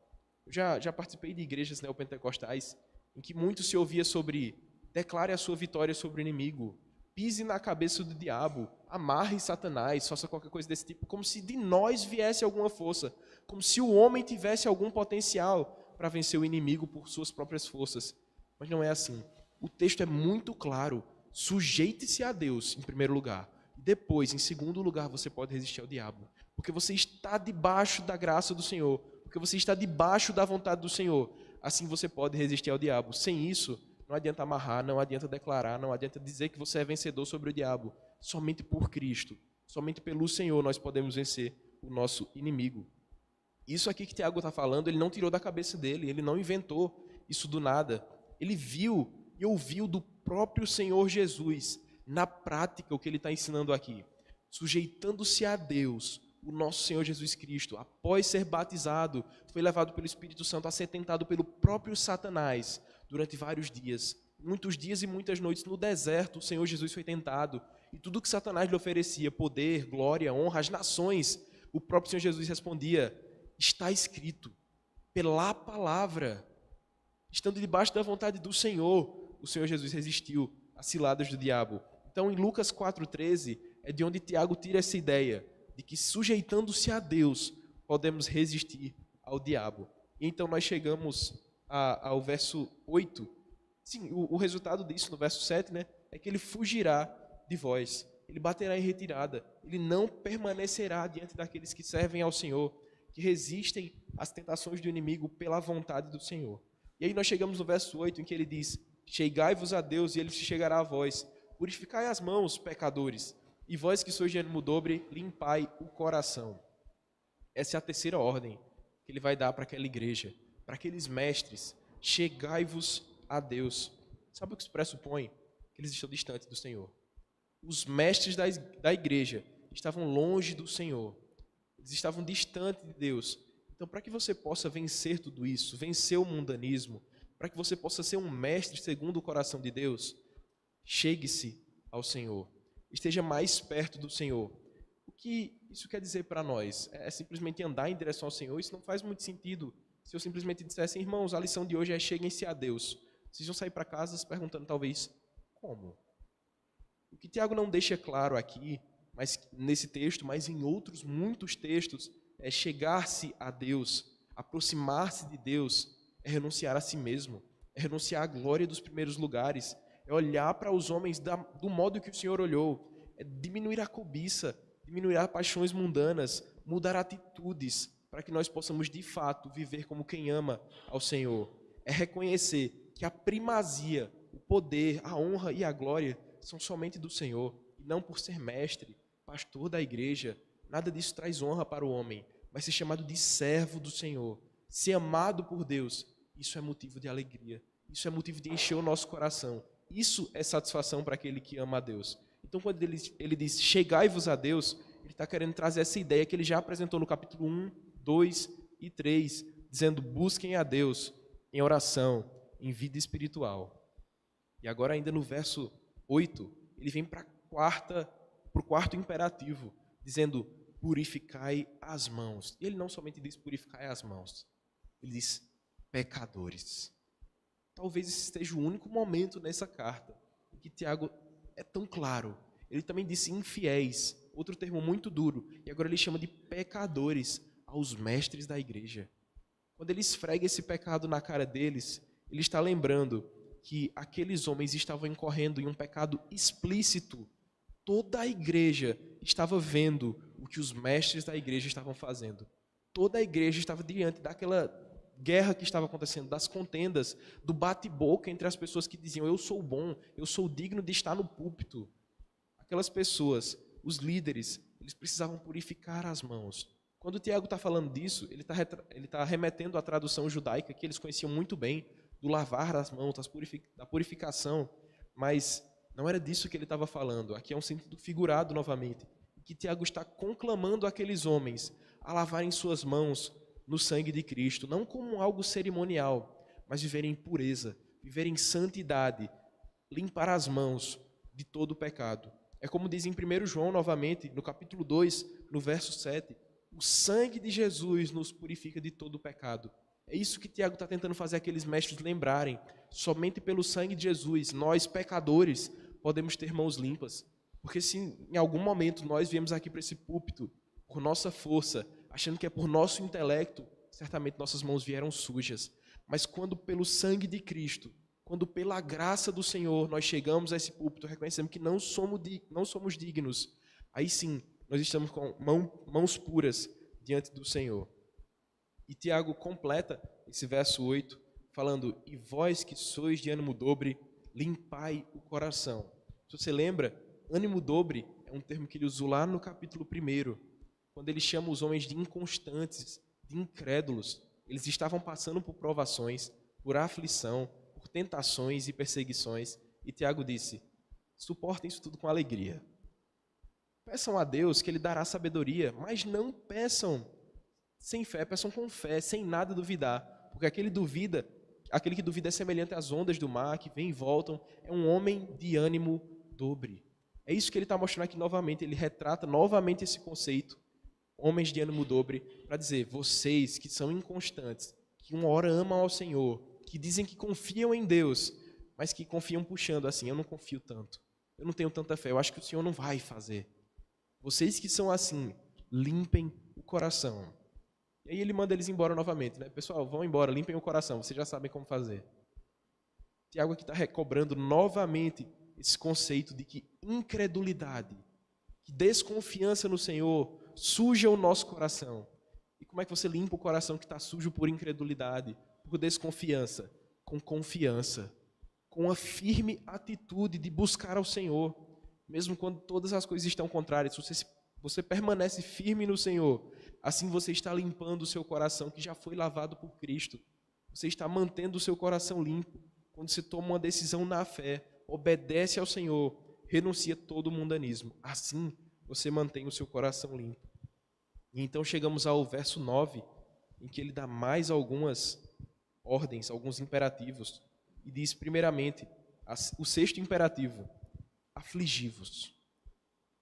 Eu já participei de igrejas neopentecostais em que muito se ouvia sobre: declare a sua vitória sobre o inimigo, pise na cabeça do diabo, amarre Satanás, faça qualquer coisa desse tipo, como se de nós viesse alguma força, como se o homem tivesse algum potencial para vencer o inimigo por suas próprias forças. Mas não é assim. O texto é muito claro. Sujeite-se a Deus, em primeiro lugar. Depois, em segundo lugar, você pode resistir ao diabo. Porque você está debaixo da graça do Senhor. Porque você está debaixo da vontade do Senhor. Assim você pode resistir ao diabo. Sem isso, não adianta amarrar, não adianta declarar, não adianta dizer que você é vencedor sobre o diabo. Somente por Cristo, somente pelo Senhor nós podemos vencer o nosso inimigo. Isso aqui que Tiago está falando, ele não tirou da cabeça dele, ele não inventou isso do nada. Ele viu e ouviu do próprio Senhor Jesus, na prática, o que ele está ensinando aqui. Sujeitando-se a Deus, o nosso Senhor Jesus Cristo, após ser batizado, foi levado pelo Espírito Santo a ser tentado pelo próprio Satanás durante vários dias. Muitos dias e muitas noites no deserto, o Senhor Jesus foi tentado. E tudo que Satanás lhe oferecia, poder, glória, honra, as nações, o próprio Senhor Jesus respondia: está escrito, pela palavra. Estando debaixo da vontade do Senhor, o Senhor Jesus resistiu às ciladas do diabo. Então, em Lucas 4,13, é de onde Tiago tira essa ideia de que, sujeitando-se a Deus, podemos resistir ao diabo. E então nós chegamos ao verso 8. Sim, o resultado disso, no verso 7, né, é que ele fugirá de vós. Ele baterá em retirada. Ele não permanecerá diante daqueles que servem ao Senhor, que resistem às tentações do inimigo pela vontade do Senhor. E aí nós chegamos no verso 8, em que ele diz: chegai-vos a Deus e ele se chegará a vós. Purificai as mãos, pecadores, e vós que sois de ânimo dobre, limpai o coração. Essa é a terceira ordem que ele vai dar para aquela igreja, para aqueles mestres. Chegai-vos a Deus. Sabe o que isso pressupõe? Que eles estão distantes do Senhor. Os mestres da igreja estavam longe do Senhor. Eles estavam distantes de Deus. Então, para que você possa vencer tudo isso, vencer o mundanismo, para que você possa ser um mestre segundo o coração de Deus, chegue-se ao Senhor. Esteja mais perto do Senhor. O que isso quer dizer para nós? É simplesmente andar em direção ao Senhor? Isso não faz muito sentido se eu simplesmente dissesse, irmãos, a lição de hoje é cheguem-se a Deus. Vocês vão sair para casa se perguntando, talvez, como? O que Tiago não deixa claro aqui, mas nesse texto, mas em outros muitos textos, é chegar-se a Deus, aproximar-se de Deus, é renunciar a si mesmo, é renunciar à glória dos primeiros lugares, é olhar para os homens do modo que o Senhor olhou, é diminuir a cobiça, diminuir as paixões mundanas, mudar atitudes, para que nós possamos de fato viver como quem ama ao Senhor. É reconhecer que a primazia, o poder, a honra e a glória são somente do Senhor, e não por ser mestre, pastor da igreja. Nada disso traz honra para o homem, mas ser chamado de servo do Senhor, ser amado por Deus, isso é motivo de alegria, isso é motivo de encher o nosso coração, isso é satisfação para aquele que ama a Deus. Então quando ele diz, chegai-vos a Deus, ele está querendo trazer essa ideia que ele já apresentou no capítulo 1, 2 e 3, dizendo, busquem a Deus em oração, em vida espiritual. E agora ainda no verso 8, ele vem para o quarto imperativo, dizendo, purificai as mãos. E ele não somente diz purificai as mãos, ele diz pecadores. Talvez esse seja o único momento nessa carta em que Tiago é tão claro. Ele também disse infiéis, outro termo muito duro, e agora ele chama de pecadores aos mestres da igreja. Quando ele esfrega esse pecado na cara deles, ele está lembrando que aqueles homens estavam incorrendo em um pecado explícito. Toda a igreja estava vendo o que os mestres da igreja estavam fazendo. Toda a igreja estava diante daquela guerra que estava acontecendo, das contendas, do bate-boca entre as pessoas que diziam, eu sou bom, eu sou digno de estar no púlpito. Aquelas pessoas, os líderes, eles precisavam purificar as mãos. Quando o Tiago está falando disso, ele está remetendo à tradução judaica, que eles conheciam muito bem, do lavar as mãos, da purificação, mas não era disso que ele estava falando. Aqui é um sentido figurado novamente, que Tiago está conclamando aqueles homens a lavarem suas mãos no sangue de Cristo, não como algo cerimonial, mas viverem em pureza, viverem em santidade, limpar as mãos de todo o pecado. É como diz em 1 João novamente, no capítulo 2, no verso 7, o sangue de Jesus nos purifica de todo o pecado. É isso que Tiago está tentando fazer aqueles mestres lembrarem. Somente pelo sangue de Jesus, nós pecadores, podemos ter mãos limpas. Porque se em algum momento nós viemos aqui para esse púlpito, por nossa força, achando que é por nosso intelecto, certamente nossas mãos vieram sujas. Mas quando pelo sangue de Cristo, quando pela graça do Senhor nós chegamos a esse púlpito, reconhecemos que não somos dignos, aí sim, nós estamos com mãos puras diante do Senhor. E Tiago completa esse verso 8, falando, e vós que sois de ânimo dobre, limpai o coração. Se você lembra, ânimo dobre é um termo que ele usou lá no capítulo 1, quando ele chama os homens de inconstantes, de incrédulos. Eles estavam passando por provações, por aflição, por tentações e perseguições. E Tiago disse, suportem isso tudo com alegria. Peçam a Deus que Ele dará sabedoria, mas não peçam sem fé, peçam com fé, sem nada duvidar. Porque aquele que duvida é semelhante às ondas do mar, que vêm e voltam, é um homem de ânimo dobre. É isso que ele está mostrando aqui novamente, ele retrata novamente esse conceito, homens de ânimo dobre, para dizer, vocês que são inconstantes, que uma hora amam ao Senhor, que dizem que confiam em Deus, mas que confiam puxando assim, eu não confio tanto, eu não tenho tanta fé, eu acho que o Senhor não vai fazer. Vocês que são assim, limpem o coração. E aí ele manda eles embora novamente, né? Pessoal, vão embora, limpem o coração, vocês já sabem como fazer. Tiago aqui está recobrando novamente esse conceito de que incredulidade, que desconfiança no Senhor suja o nosso coração. E como é que você limpa o coração que está sujo por incredulidade, por desconfiança? Com confiança, com a firme atitude de buscar ao Senhor, mesmo quando todas as coisas estão contrárias. Se você permanece firme no Senhor, assim você está limpando o seu coração que já foi lavado por Cristo. Você está mantendo o seu coração limpo. Quando você toma uma decisão na fé, obedece ao Senhor, renuncia todo o mundanismo. Assim você mantém o seu coração limpo. E então chegamos ao verso 9, em que ele dá mais algumas ordens, alguns imperativos, e diz, primeiramente, o sexto imperativo, afligi-vos.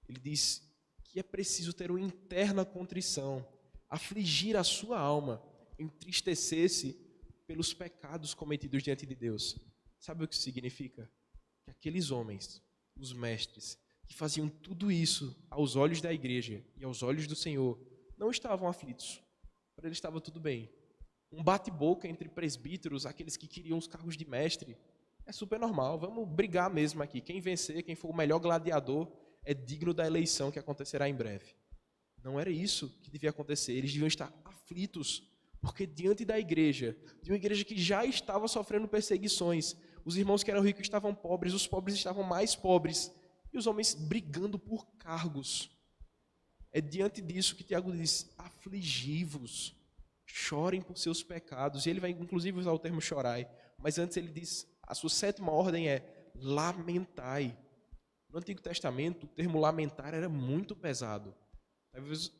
Ele diz que é preciso ter uma interna contrição, afligir a sua alma, entristecer-se pelos pecados cometidos diante de Deus. Sabe o que isso significa? Que aqueles homens, os mestres, que faziam tudo isso aos olhos da igreja e aos olhos do Senhor, não estavam aflitos. Para eles estava tudo bem. Um bate-boca entre presbíteros, aqueles que queriam os cargos de mestre, é super normal. Vamos brigar mesmo aqui. Quem vencer, quem for o melhor gladiador, é digno da eleição que acontecerá em breve. Não era isso que devia acontecer. Eles deviam estar aflitos, porque diante da igreja, de uma igreja que já estava sofrendo perseguições, os irmãos que eram ricos estavam pobres, os pobres estavam mais pobres, e os homens brigando por cargos. É diante disso que Tiago diz, afligi-vos, chorem por seus pecados. E ele vai inclusive usar o termo chorai, mas antes ele diz, a sua sétima ordem é lamentai. No Antigo Testamento, o termo lamentar era muito pesado.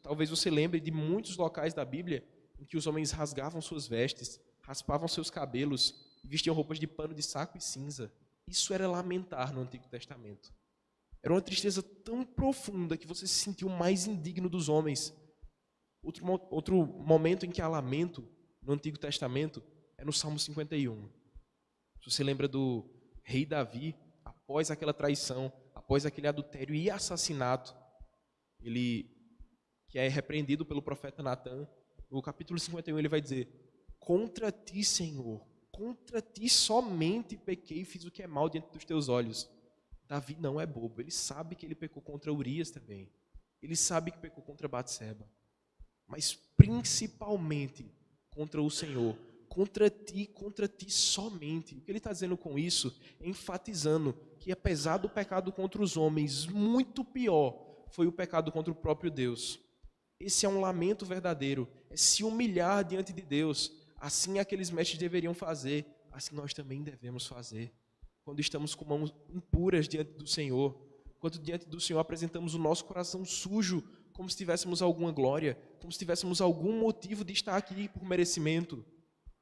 Talvez você lembre de muitos locais da Bíblia em que os homens rasgavam suas vestes, raspavam seus cabelos, vestiam roupas de pano de saco e cinza. Isso era lamentar no Antigo Testamento. Era uma tristeza tão profunda que você se sentiu mais indigno dos homens. Outro momento em que há lamento no Antigo Testamento é no Salmo 51. Se você lembra do rei Davi, após aquela traição, após aquele adultério e assassinato, ele, que é repreendido pelo profeta Natã, no capítulo 51 ele vai dizer, contra ti, Senhor, contra ti somente pequei e fiz o que é mal diante dos teus olhos. Davi não é bobo, ele sabe que ele pecou contra Urias também. Ele sabe que pecou contra Batseba. Mas principalmente contra o Senhor. Contra ti somente. O que ele está dizendo com isso? É enfatizando que apesar do pecado contra os homens, muito pior foi o pecado contra o próprio Deus. Esse é um lamento verdadeiro. É se humilhar diante de Deus. Assim aqueles mestres deveriam fazer. Assim nós também devemos fazer. Quando estamos com mãos impuras diante do Senhor, quando diante do Senhor apresentamos o nosso coração sujo, como se tivéssemos alguma glória, como se tivéssemos algum motivo de estar aqui por merecimento.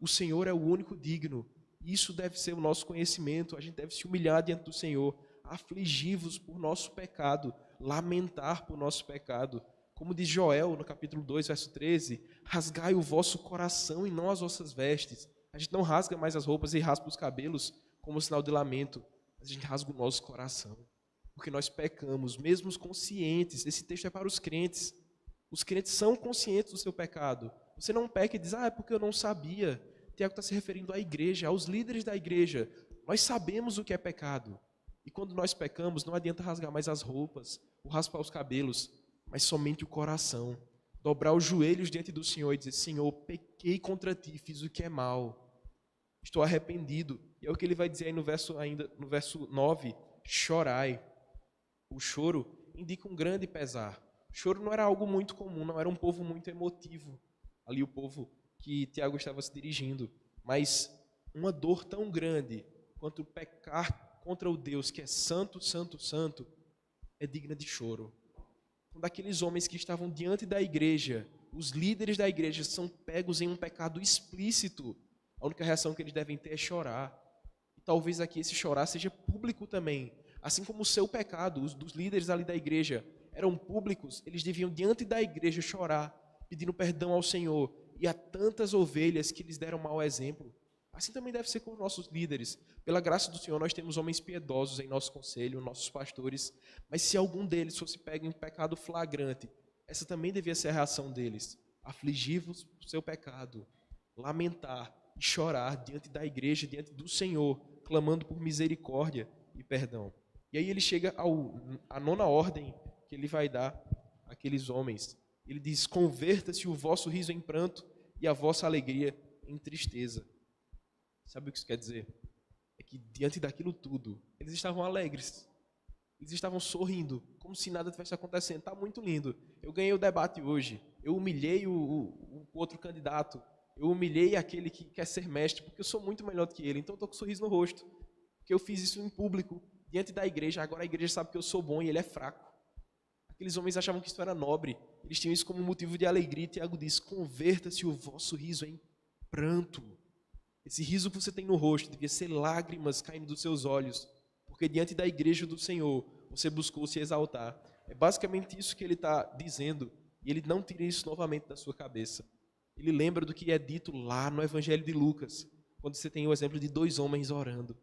O Senhor é o único digno. Isso deve ser o nosso conhecimento. A gente deve se humilhar diante do Senhor, afligir-vos por nosso pecado, lamentar por nosso pecado. Como diz Joel no capítulo 2, verso 13, rasgai o vosso coração e não as vossas vestes. A gente não rasga mais as roupas e raspa os cabelos como sinal de lamento, mas a gente rasga o nosso coração, porque nós pecamos, mesmo conscientes. Esse texto é para os crentes. Os crentes são conscientes do seu pecado. Você não peca e diz, é porque eu não sabia. Tiago está se referindo à igreja, aos líderes da igreja. Nós sabemos o que é pecado. E quando nós pecamos, não adianta rasgar mais as roupas, ou raspar os cabelos, mas somente o coração. Dobrar os joelhos diante do Senhor e dizer, Senhor, pequei contra ti, fiz o que é mal. Estou arrependido. E é o que ele vai dizer aí no verso 9, chorai. O choro indica um grande pesar. O choro não era algo muito comum, não era um povo muito emotivo. Ali o povo que Tiago estava se dirigindo. Mas uma dor tão grande quanto pecar contra o Deus que é santo, santo, santo, é digna de choro. Quando aqueles homens que estavam diante da igreja, os líderes da igreja, são pegos em um pecado explícito, a única reação que eles devem ter é chorar. E talvez aqui esse chorar seja público também. Assim como o seu pecado, os dos líderes ali da igreja eram públicos, eles deviam diante da igreja chorar, pedindo perdão ao Senhor e a tantas ovelhas que lhes deram mau exemplo. Assim também deve ser com os nossos líderes. Pela graça do Senhor, nós temos homens piedosos em nosso conselho, nossos pastores, mas se algum deles fosse pego em pecado flagrante, essa também devia ser a reação deles. Afligir-vos por seu pecado, lamentar e chorar diante da igreja, diante do Senhor, clamando por misericórdia e perdão. E aí ele chega à nona ordem que ele vai dar àqueles homens. Ele diz, converta-se o vosso riso em pranto e a vossa alegria em tristeza. Sabe o que isso quer dizer? É que diante daquilo tudo, eles estavam alegres. Eles estavam sorrindo, como se nada tivesse acontecendo. Está muito lindo. Eu ganhei o debate hoje. Eu humilhei o outro candidato. Eu humilhei aquele que quer ser mestre, porque eu sou muito melhor do que ele. Então eu estou com um sorriso no rosto. Porque eu fiz isso em público, diante da igreja. Agora a igreja sabe que eu sou bom e ele é fraco. Aqueles homens achavam que isso era nobre. Eles tinham isso como motivo de alegria. E Tiago diz, converta-se o vosso riso em pranto. Esse riso que você tem no rosto devia ser lágrimas caindo dos seus olhos, porque diante da igreja do Senhor, você buscou se exaltar. É basicamente isso que ele está dizendo, e ele não tira isso novamente da sua cabeça. Ele lembra do que é dito lá no Evangelho de Lucas, quando você tem o exemplo de 2 homens orando.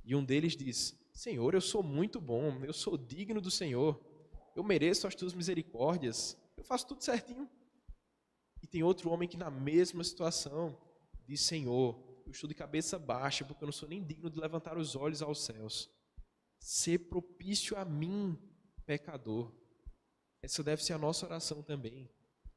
E um deles diz: Senhor, eu sou muito bom, eu sou digno do Senhor, eu mereço as tuas misericórdias, eu faço tudo certinho. E tem outro homem que na mesma situação diz: Senhor, eu estou de cabeça baixa, porque eu não sou nem digno de levantar os olhos aos céus. Ser propício a mim, pecador. Essa deve ser a nossa oração também.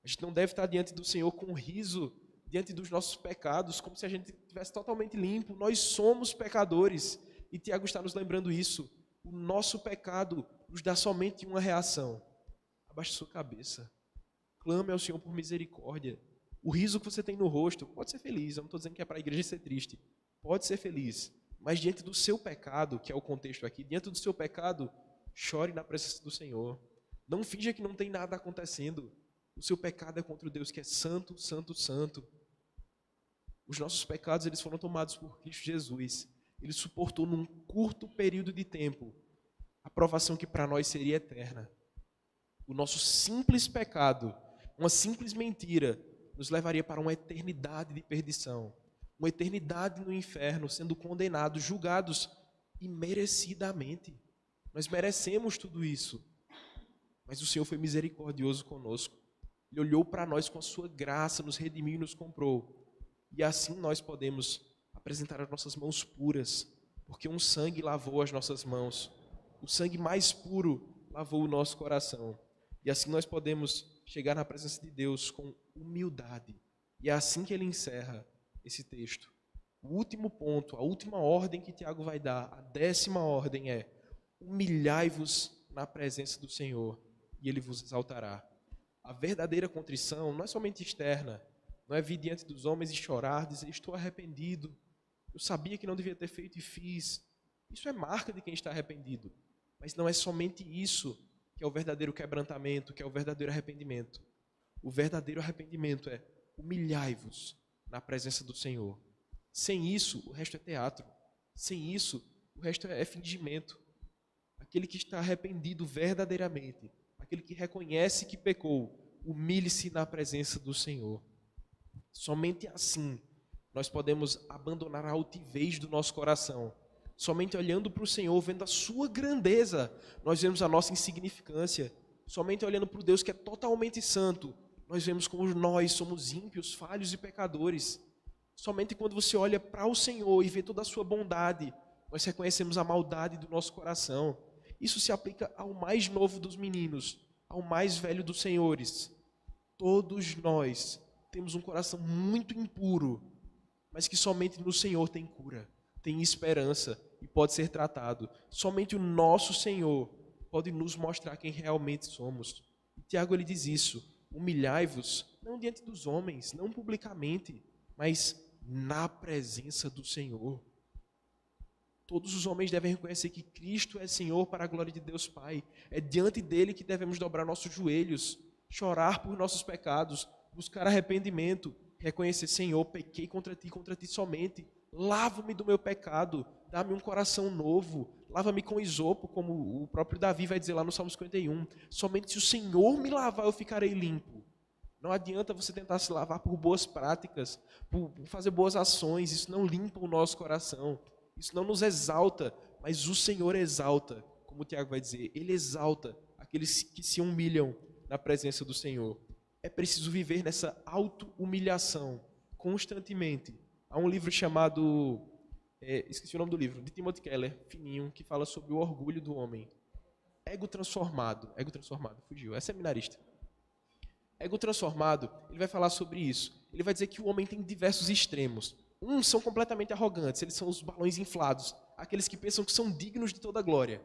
A gente não deve estar diante do Senhor com riso, diante dos nossos pecados, como se a gente estivesse totalmente limpo. Nós somos pecadores. E Tiago está nos lembrando isso. O nosso pecado nos dá somente uma reação: abaixe sua cabeça. Clame ao Senhor por misericórdia. O riso que você tem no rosto pode ser feliz. Eu não estou dizendo que é para a igreja ser triste. Pode ser feliz. Mas diante do seu pecado, que é o contexto aqui, diante do seu pecado, chore na presença do Senhor. Não finja que não tem nada acontecendo. O seu pecado é contra o Deus que é santo, santo, santo. Os nossos pecados, eles foram tomados por Cristo Jesus. Ele suportou num curto período de tempo a provação que para nós seria eterna. O nosso simples pecado, uma simples mentira, nos levaria para uma eternidade de perdição. Uma eternidade no inferno, sendo condenados, julgados imerecidamente. Nós merecemos tudo isso. Mas o Senhor foi misericordioso conosco. Ele olhou para nós com a sua graça, nos redimiu e nos comprou. E assim nós podemos apresentar as nossas mãos puras, porque um sangue lavou as nossas mãos. O sangue mais puro lavou o nosso coração. E assim nós podemos chegar na presença de Deus com humildade. E é assim que ele encerra esse texto. O último ponto, a última ordem que Tiago vai dar, a 10ª ordem é: humilhai-vos na presença do Senhor e ele vos exaltará. A verdadeira contrição não é somente externa, não é vir diante dos homens e chorar, dizer: estou arrependido, eu sabia que não devia ter feito e fiz. Isso é marca de quem está arrependido. Mas não é somente isso que é o verdadeiro quebrantamento, que é o verdadeiro arrependimento. O verdadeiro arrependimento é: humilhai-vos na presença do Senhor. Sem isso, o resto é teatro. Sem isso, o resto é fingimento. Aquele que está arrependido verdadeiramente, aquele que reconhece que pecou, humilhe-se na presença do Senhor. Somente assim nós podemos abandonar a altivez do nosso coração. Somente olhando para o Senhor, vendo a sua grandeza, nós vemos a nossa insignificância. Somente olhando para o Deus que é totalmente santo, nós vemos como nós somos ímpios, falhos e pecadores. Somente quando você olha para o Senhor e vê toda a sua bondade, nós reconhecemos a maldade do nosso coração. Isso se aplica ao mais novo dos meninos, ao mais velho dos senhores. Todos nós temos um coração muito impuro, mas que somente no Senhor tem cura, tem esperança e pode ser tratado. Somente o nosso Senhor pode nos mostrar quem realmente somos. E Tiago, ele diz isso: humilhai-vos, não diante dos homens, não publicamente, mas na presença do Senhor. Todos os homens devem reconhecer que Cristo é Senhor para a glória de Deus Pai. É diante dele que devemos dobrar nossos joelhos, chorar por nossos pecados, buscar arrependimento, reconhecer: Senhor, pequei contra ti somente. Lava-me do meu pecado, dá-me um coração novo, lava-me com isopo, como o próprio Davi vai dizer lá no Salmo 51. Somente se o Senhor me lavar, eu ficarei limpo. Não adianta você tentar se lavar por boas práticas, por fazer boas ações. Isso não limpa o nosso coração. Isso não nos exalta, mas o Senhor exalta, como o Tiago vai dizer. Ele exalta aqueles que se humilham na presença do Senhor. É preciso viver nessa auto-humilhação constantemente. Há um livro chamado, esqueci o nome do livro, de Timothy Keller, fininho, que fala sobre o orgulho do homem. Ego transformado, fugiu, é seminarista. Ego transformado, ele vai falar sobre isso. Ele vai dizer que o homem tem diversos extremos. Uns são completamente arrogantes, eles são os balões inflados, aqueles que pensam que são dignos de toda a glória.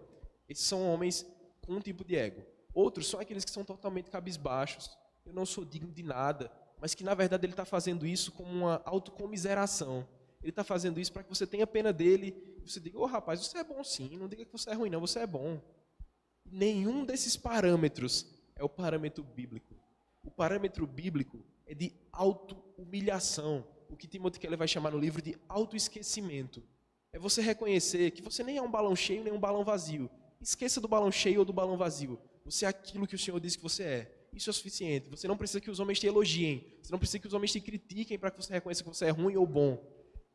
Esses são homens com um tipo de ego. Outros são aqueles que são totalmente cabisbaixos. Eu não sou digno de nada, mas que na verdade ele está fazendo isso como uma autocomiseração. Ele está fazendo isso para que você tenha pena dele e você diga: rapaz, você é bom sim, não diga que você é ruim não, você é bom. Nenhum desses parâmetros é o parâmetro bíblico. O parâmetro bíblico é de auto-humilhação. O o que Timothy Keller vai chamar no livro de autoesquecimento. É você reconhecer que você nem é um balão cheio, nem um balão vazio. Esqueça do balão cheio ou do balão vazio. Você é aquilo que o Senhor disse que você é. Isso é suficiente. Você não precisa que os homens te elogiem. Você não precisa que os homens te critiquem para que você reconheça que você é ruim ou bom.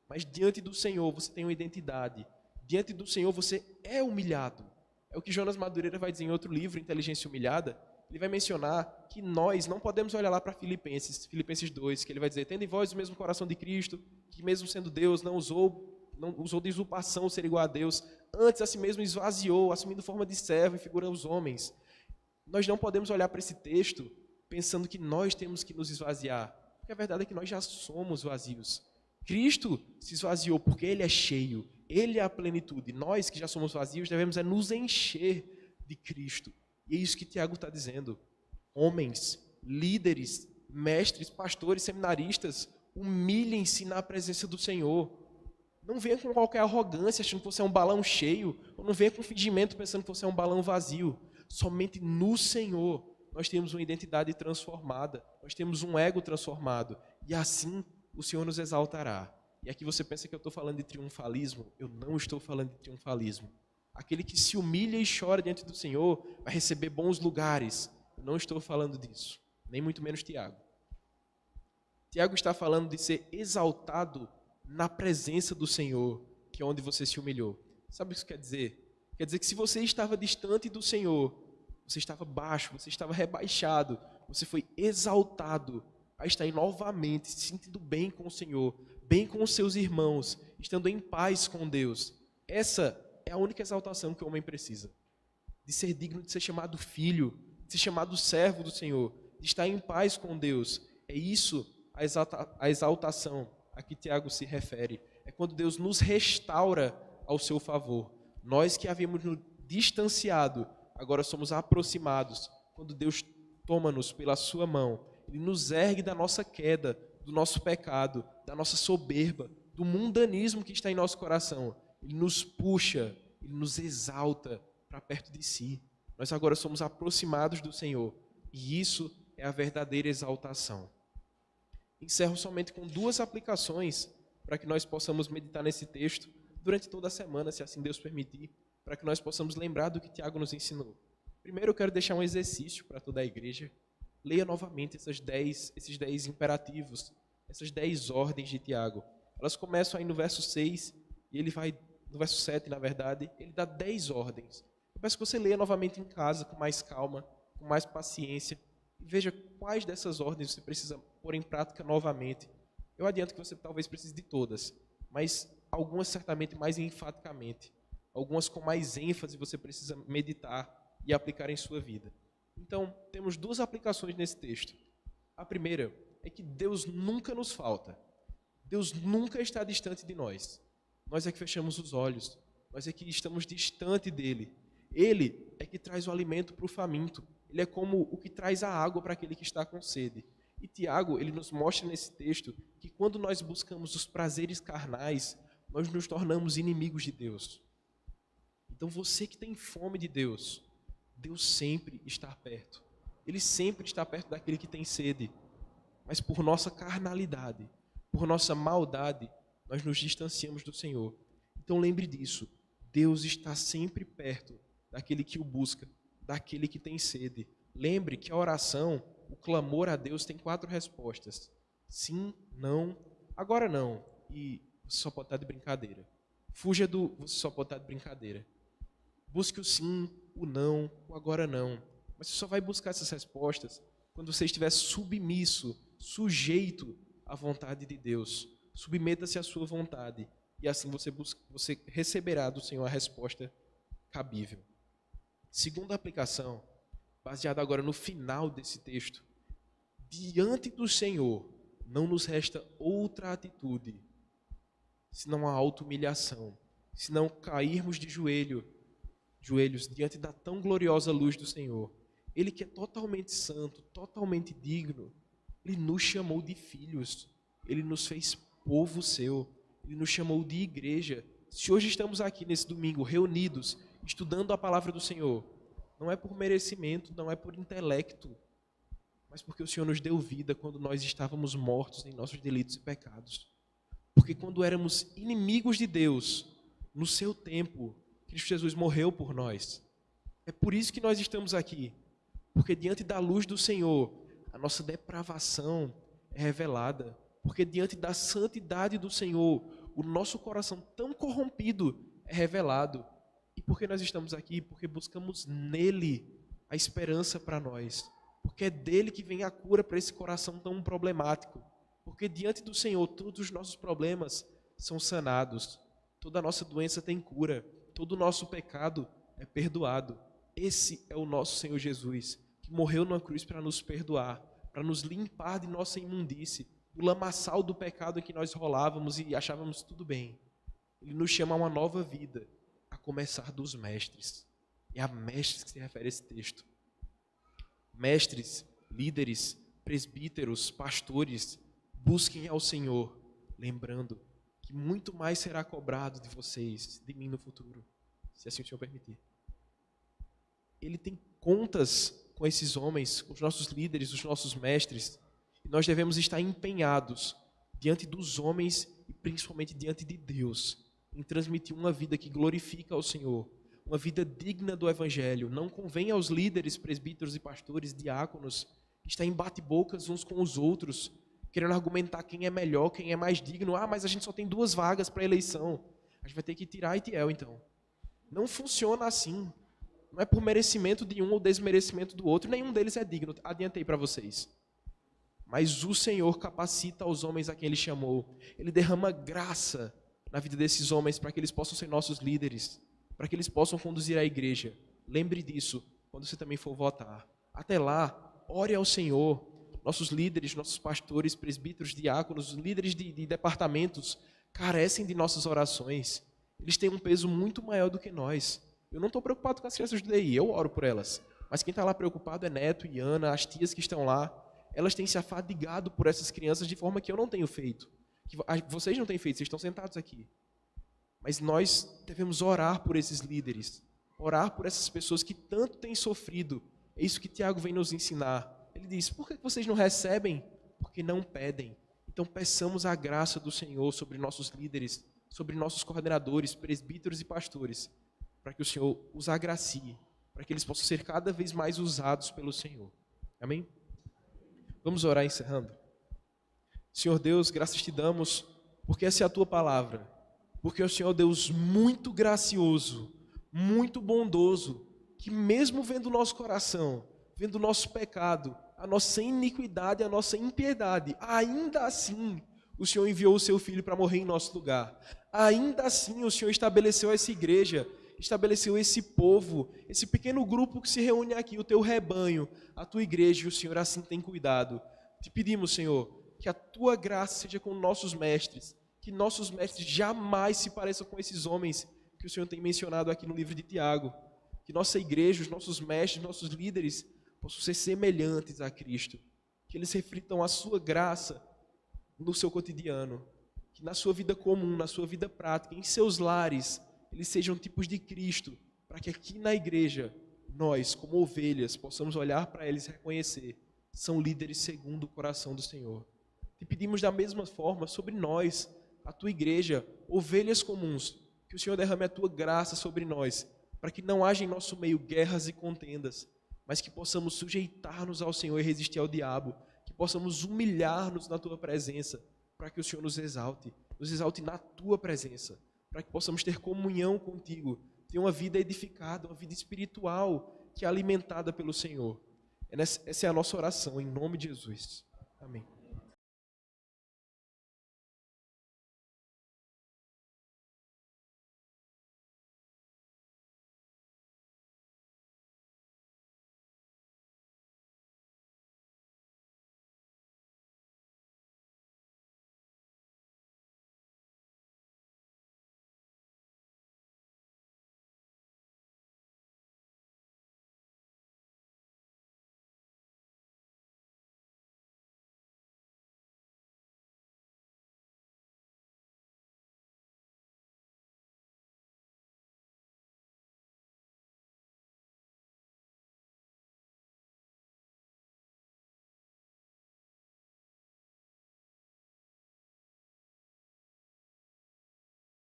Mas diante do Senhor você tem uma identidade. Diante do Senhor você é humilhado. É o que Jonas Madureira vai dizer em outro livro, Inteligência Humilhada. Ele vai mencionar que nós não podemos olhar lá para Filipenses 2, que ele vai dizer: tendo em vós o mesmo coração de Cristo, que mesmo sendo Deus não usou de usurpação ser igual a Deus, antes a si mesmo esvaziou, assumindo forma de servo e figura aos homens. Nós não podemos olhar para esse texto pensando que nós temos que nos esvaziar, porque a verdade é que nós já somos vazios. Cristo se esvaziou porque Ele é cheio, Ele é a plenitude. Nós que já somos vazios devemos nos encher de Cristo. E é isso que Tiago está dizendo. Homens, líderes, mestres, pastores, seminaristas, humilhem-se na presença do Senhor. Não venha com qualquer arrogância achando que você é um balão cheio, ou não venha com fingimento pensando que você é um balão vazio. Somente no Senhor nós temos uma identidade transformada, nós temos um ego transformado, e assim o Senhor nos exaltará. E aqui você pensa que eu estou falando de triunfalismo? Eu não estou falando de triunfalismo. Aquele que se humilha e chora diante do Senhor vai receber bons lugares. Eu não estou falando disso, nem muito menos Tiago. Tiago está falando de ser exaltado na presença do Senhor, que é onde você se humilhou. Sabe o que isso quer dizer? Quer dizer que se você estava distante do Senhor, você estava baixo, você estava rebaixado, você foi exaltado a estar aí novamente, se sentindo bem com o Senhor, bem com os seus irmãos, estando em paz com Deus. Essa é a única exaltação que o homem precisa. De ser digno de ser chamado filho, de ser chamado servo do Senhor, de estar em paz com Deus. É isso a exaltação a que Tiago se refere. É quando Deus nos restaura ao seu favor. Nós que havíamos nos distanciado, agora somos aproximados. Quando Deus toma-nos pela sua mão, Ele nos ergue da nossa queda, do nosso pecado, da nossa soberba, do mundanismo que está em nosso coração. Ele nos puxa, Ele nos exalta para perto de si. Nós agora somos aproximados do Senhor. E isso é a verdadeira exaltação. Encerro somente com 2 aplicações para que nós possamos meditar nesse texto durante toda a semana, se assim Deus permitir, para que nós possamos lembrar do que Tiago nos ensinou. Primeiro eu quero deixar um exercício para toda a igreja. Leia novamente esses 10 imperativos, essas 10 ordens de Tiago. Elas começam aí no verso 6 e ele vai, no verso 7, na verdade, ele dá 10 ordens. Eu peço que você leia novamente em casa com mais calma, com mais paciência, e veja quais dessas ordens você precisa pôr em prática novamente. Eu adianto que você talvez precise de todas, mas algumas certamente mais enfaticamente. Algumas com mais ênfase você precisa meditar e aplicar em sua vida. Então, temos 2 aplicações nesse texto. A primeira é que Deus nunca nos falta. Deus nunca está distante de nós. Nós é que fechamos os olhos. Nós é que estamos distante dele. Ele é que traz o alimento para o faminto. Ele é como o que traz a água para aquele que está com sede. E Tiago, ele nos mostra nesse texto que quando nós buscamos os prazeres carnais, nós nos tornamos inimigos de Deus. Então você que tem fome de Deus, Deus sempre está perto. Ele sempre está perto daquele que tem sede. Mas por nossa carnalidade, por nossa maldade, nós nos distanciamos do Senhor. Então lembre disso. Deus está sempre perto daquele que o busca, daquele que tem sede. Lembre que a oração, o clamor a Deus tem 4 respostas. Sim, não, agora não. E você só pode estar de brincadeira. Fuja do você só pode estar de brincadeira. Busque o sim, o não, o agora não. Mas você só vai buscar essas respostas quando você estiver submisso, sujeito à vontade de Deus. Submeta-se à sua vontade. E assim você receberá do Senhor a resposta cabível. Segunda aplicação, baseada agora no final desse texto. Diante do Senhor, não nos resta outra atitude, senão a auto-humilhação, senão cairmos de joelhos diante da tão gloriosa luz do Senhor. Ele que é totalmente santo, totalmente digno, Ele nos chamou de filhos, Ele nos fez povo seu, Ele nos chamou de igreja. Se hoje estamos aqui nesse domingo reunidos, estudando a palavra do Senhor, não é por merecimento, não é por intelecto, mas porque o Senhor nos deu vida quando nós estávamos mortos em nossos delitos e pecados. Porque quando éramos inimigos de Deus, no seu tempo, Cristo Jesus morreu por nós. É por isso que nós estamos aqui. Porque diante da luz do Senhor, a nossa depravação é revelada. Porque diante da santidade do Senhor, o nosso coração tão corrompido é revelado. E por que nós estamos aqui? Porque buscamos nele a esperança para nós. Porque é dele que vem a cura para esse coração tão problemático. Porque diante do Senhor, todos os nossos problemas são sanados. Toda a nossa doença tem cura. Todo o nosso pecado é perdoado. Esse é o nosso Senhor Jesus, que morreu numa cruz para nos perdoar, para nos limpar de nossa imundície, do lamaçal do pecado em que nós rolávamos e achávamos tudo bem. Ele nos chama a uma nova vida, a começar dos mestres. É a mestres que se refere a esse texto. Mestres, líderes, presbíteros, pastores, busquem ao Senhor, lembrando que muito mais será cobrado de vocês, de mim no futuro, se assim o Senhor permitir. Ele tem contas com esses homens, com os nossos líderes, os nossos mestres, e nós devemos estar empenhados diante dos homens e principalmente diante de Deus, em transmitir uma vida que glorifica ao Senhor, uma vida digna do Evangelho. Não convém aos líderes, presbíteros e pastores, diáconos, estar em bate-bocas uns com os outros, querendo argumentar quem é melhor, quem é mais digno. Mas a gente só tem 2 vagas para a eleição. A gente vai ter que tirar Itiel, então. Não funciona assim. Não é por merecimento de um ou desmerecimento do outro. Nenhum deles é digno. Adiantei para vocês. Mas o Senhor capacita os homens a quem Ele chamou. Ele derrama graça na vida desses homens para que eles possam ser nossos líderes, para que eles possam conduzir a igreja. Lembre disso quando você também for votar. Até lá, ore ao Senhor. Nossos líderes, nossos pastores, presbíteros, diáconos, líderes de departamentos carecem de nossas orações. Eles têm um peso muito maior do que nós. Eu não estou preocupado com as crianças do DI, eu oro por elas. Mas quem está lá preocupado é Neto e Ana, as tias que estão lá. Elas têm se afadigado por essas crianças de forma que eu não tenho feito. Que vocês não têm feito, vocês estão sentados aqui. Mas nós devemos orar por esses líderes. Orar por essas pessoas que tanto têm sofrido. É isso que Tiago vem nos ensinar. Ele diz, por que vocês não recebem? Porque não pedem. Então peçamos a graça do Senhor sobre nossos líderes, sobre nossos coordenadores, presbíteros e pastores, para que o Senhor os agracie, para que eles possam ser cada vez mais usados pelo Senhor. Amém? Vamos orar encerrando. Senhor Deus, graças te damos, porque essa é a tua palavra, porque o Senhor é Deus muito gracioso, muito bondoso, que mesmo vendo o nosso coração, vendo o nosso pecado, a nossa iniquidade, a nossa impiedade, ainda assim o Senhor enviou o seu Filho para morrer em nosso lugar. Ainda assim o Senhor estabeleceu essa igreja, estabeleceu esse povo, esse pequeno grupo que se reúne aqui, o teu rebanho, a tua igreja, e o Senhor assim tem cuidado. Te pedimos, Senhor, que a tua graça seja com nossos mestres, que nossos mestres jamais se pareçam com esses homens que o Senhor tem mencionado aqui no livro de Tiago. Que nossa igreja, os nossos mestres, nossos líderes possam ser semelhantes a Cristo. Que eles reflitam a sua graça no seu cotidiano. Que na sua vida comum, na sua vida prática, em seus lares, eles sejam tipos de Cristo. Para que aqui na igreja, nós, como ovelhas, possamos olhar para eles e reconhecer. São líderes segundo o coração do Senhor. Te pedimos da mesma forma sobre nós, a tua igreja, ovelhas comuns. Que o Senhor derrame a tua graça sobre nós, para que não haja em nosso meio guerras e contendas, mas que possamos sujeitar-nos ao Senhor e resistir ao diabo, que possamos humilhar-nos na tua presença, para que o Senhor nos exalte na tua presença, para que possamos ter comunhão contigo, ter uma vida edificada, uma vida espiritual, que é alimentada pelo Senhor. Essa é a nossa oração, em nome de Jesus. Amém.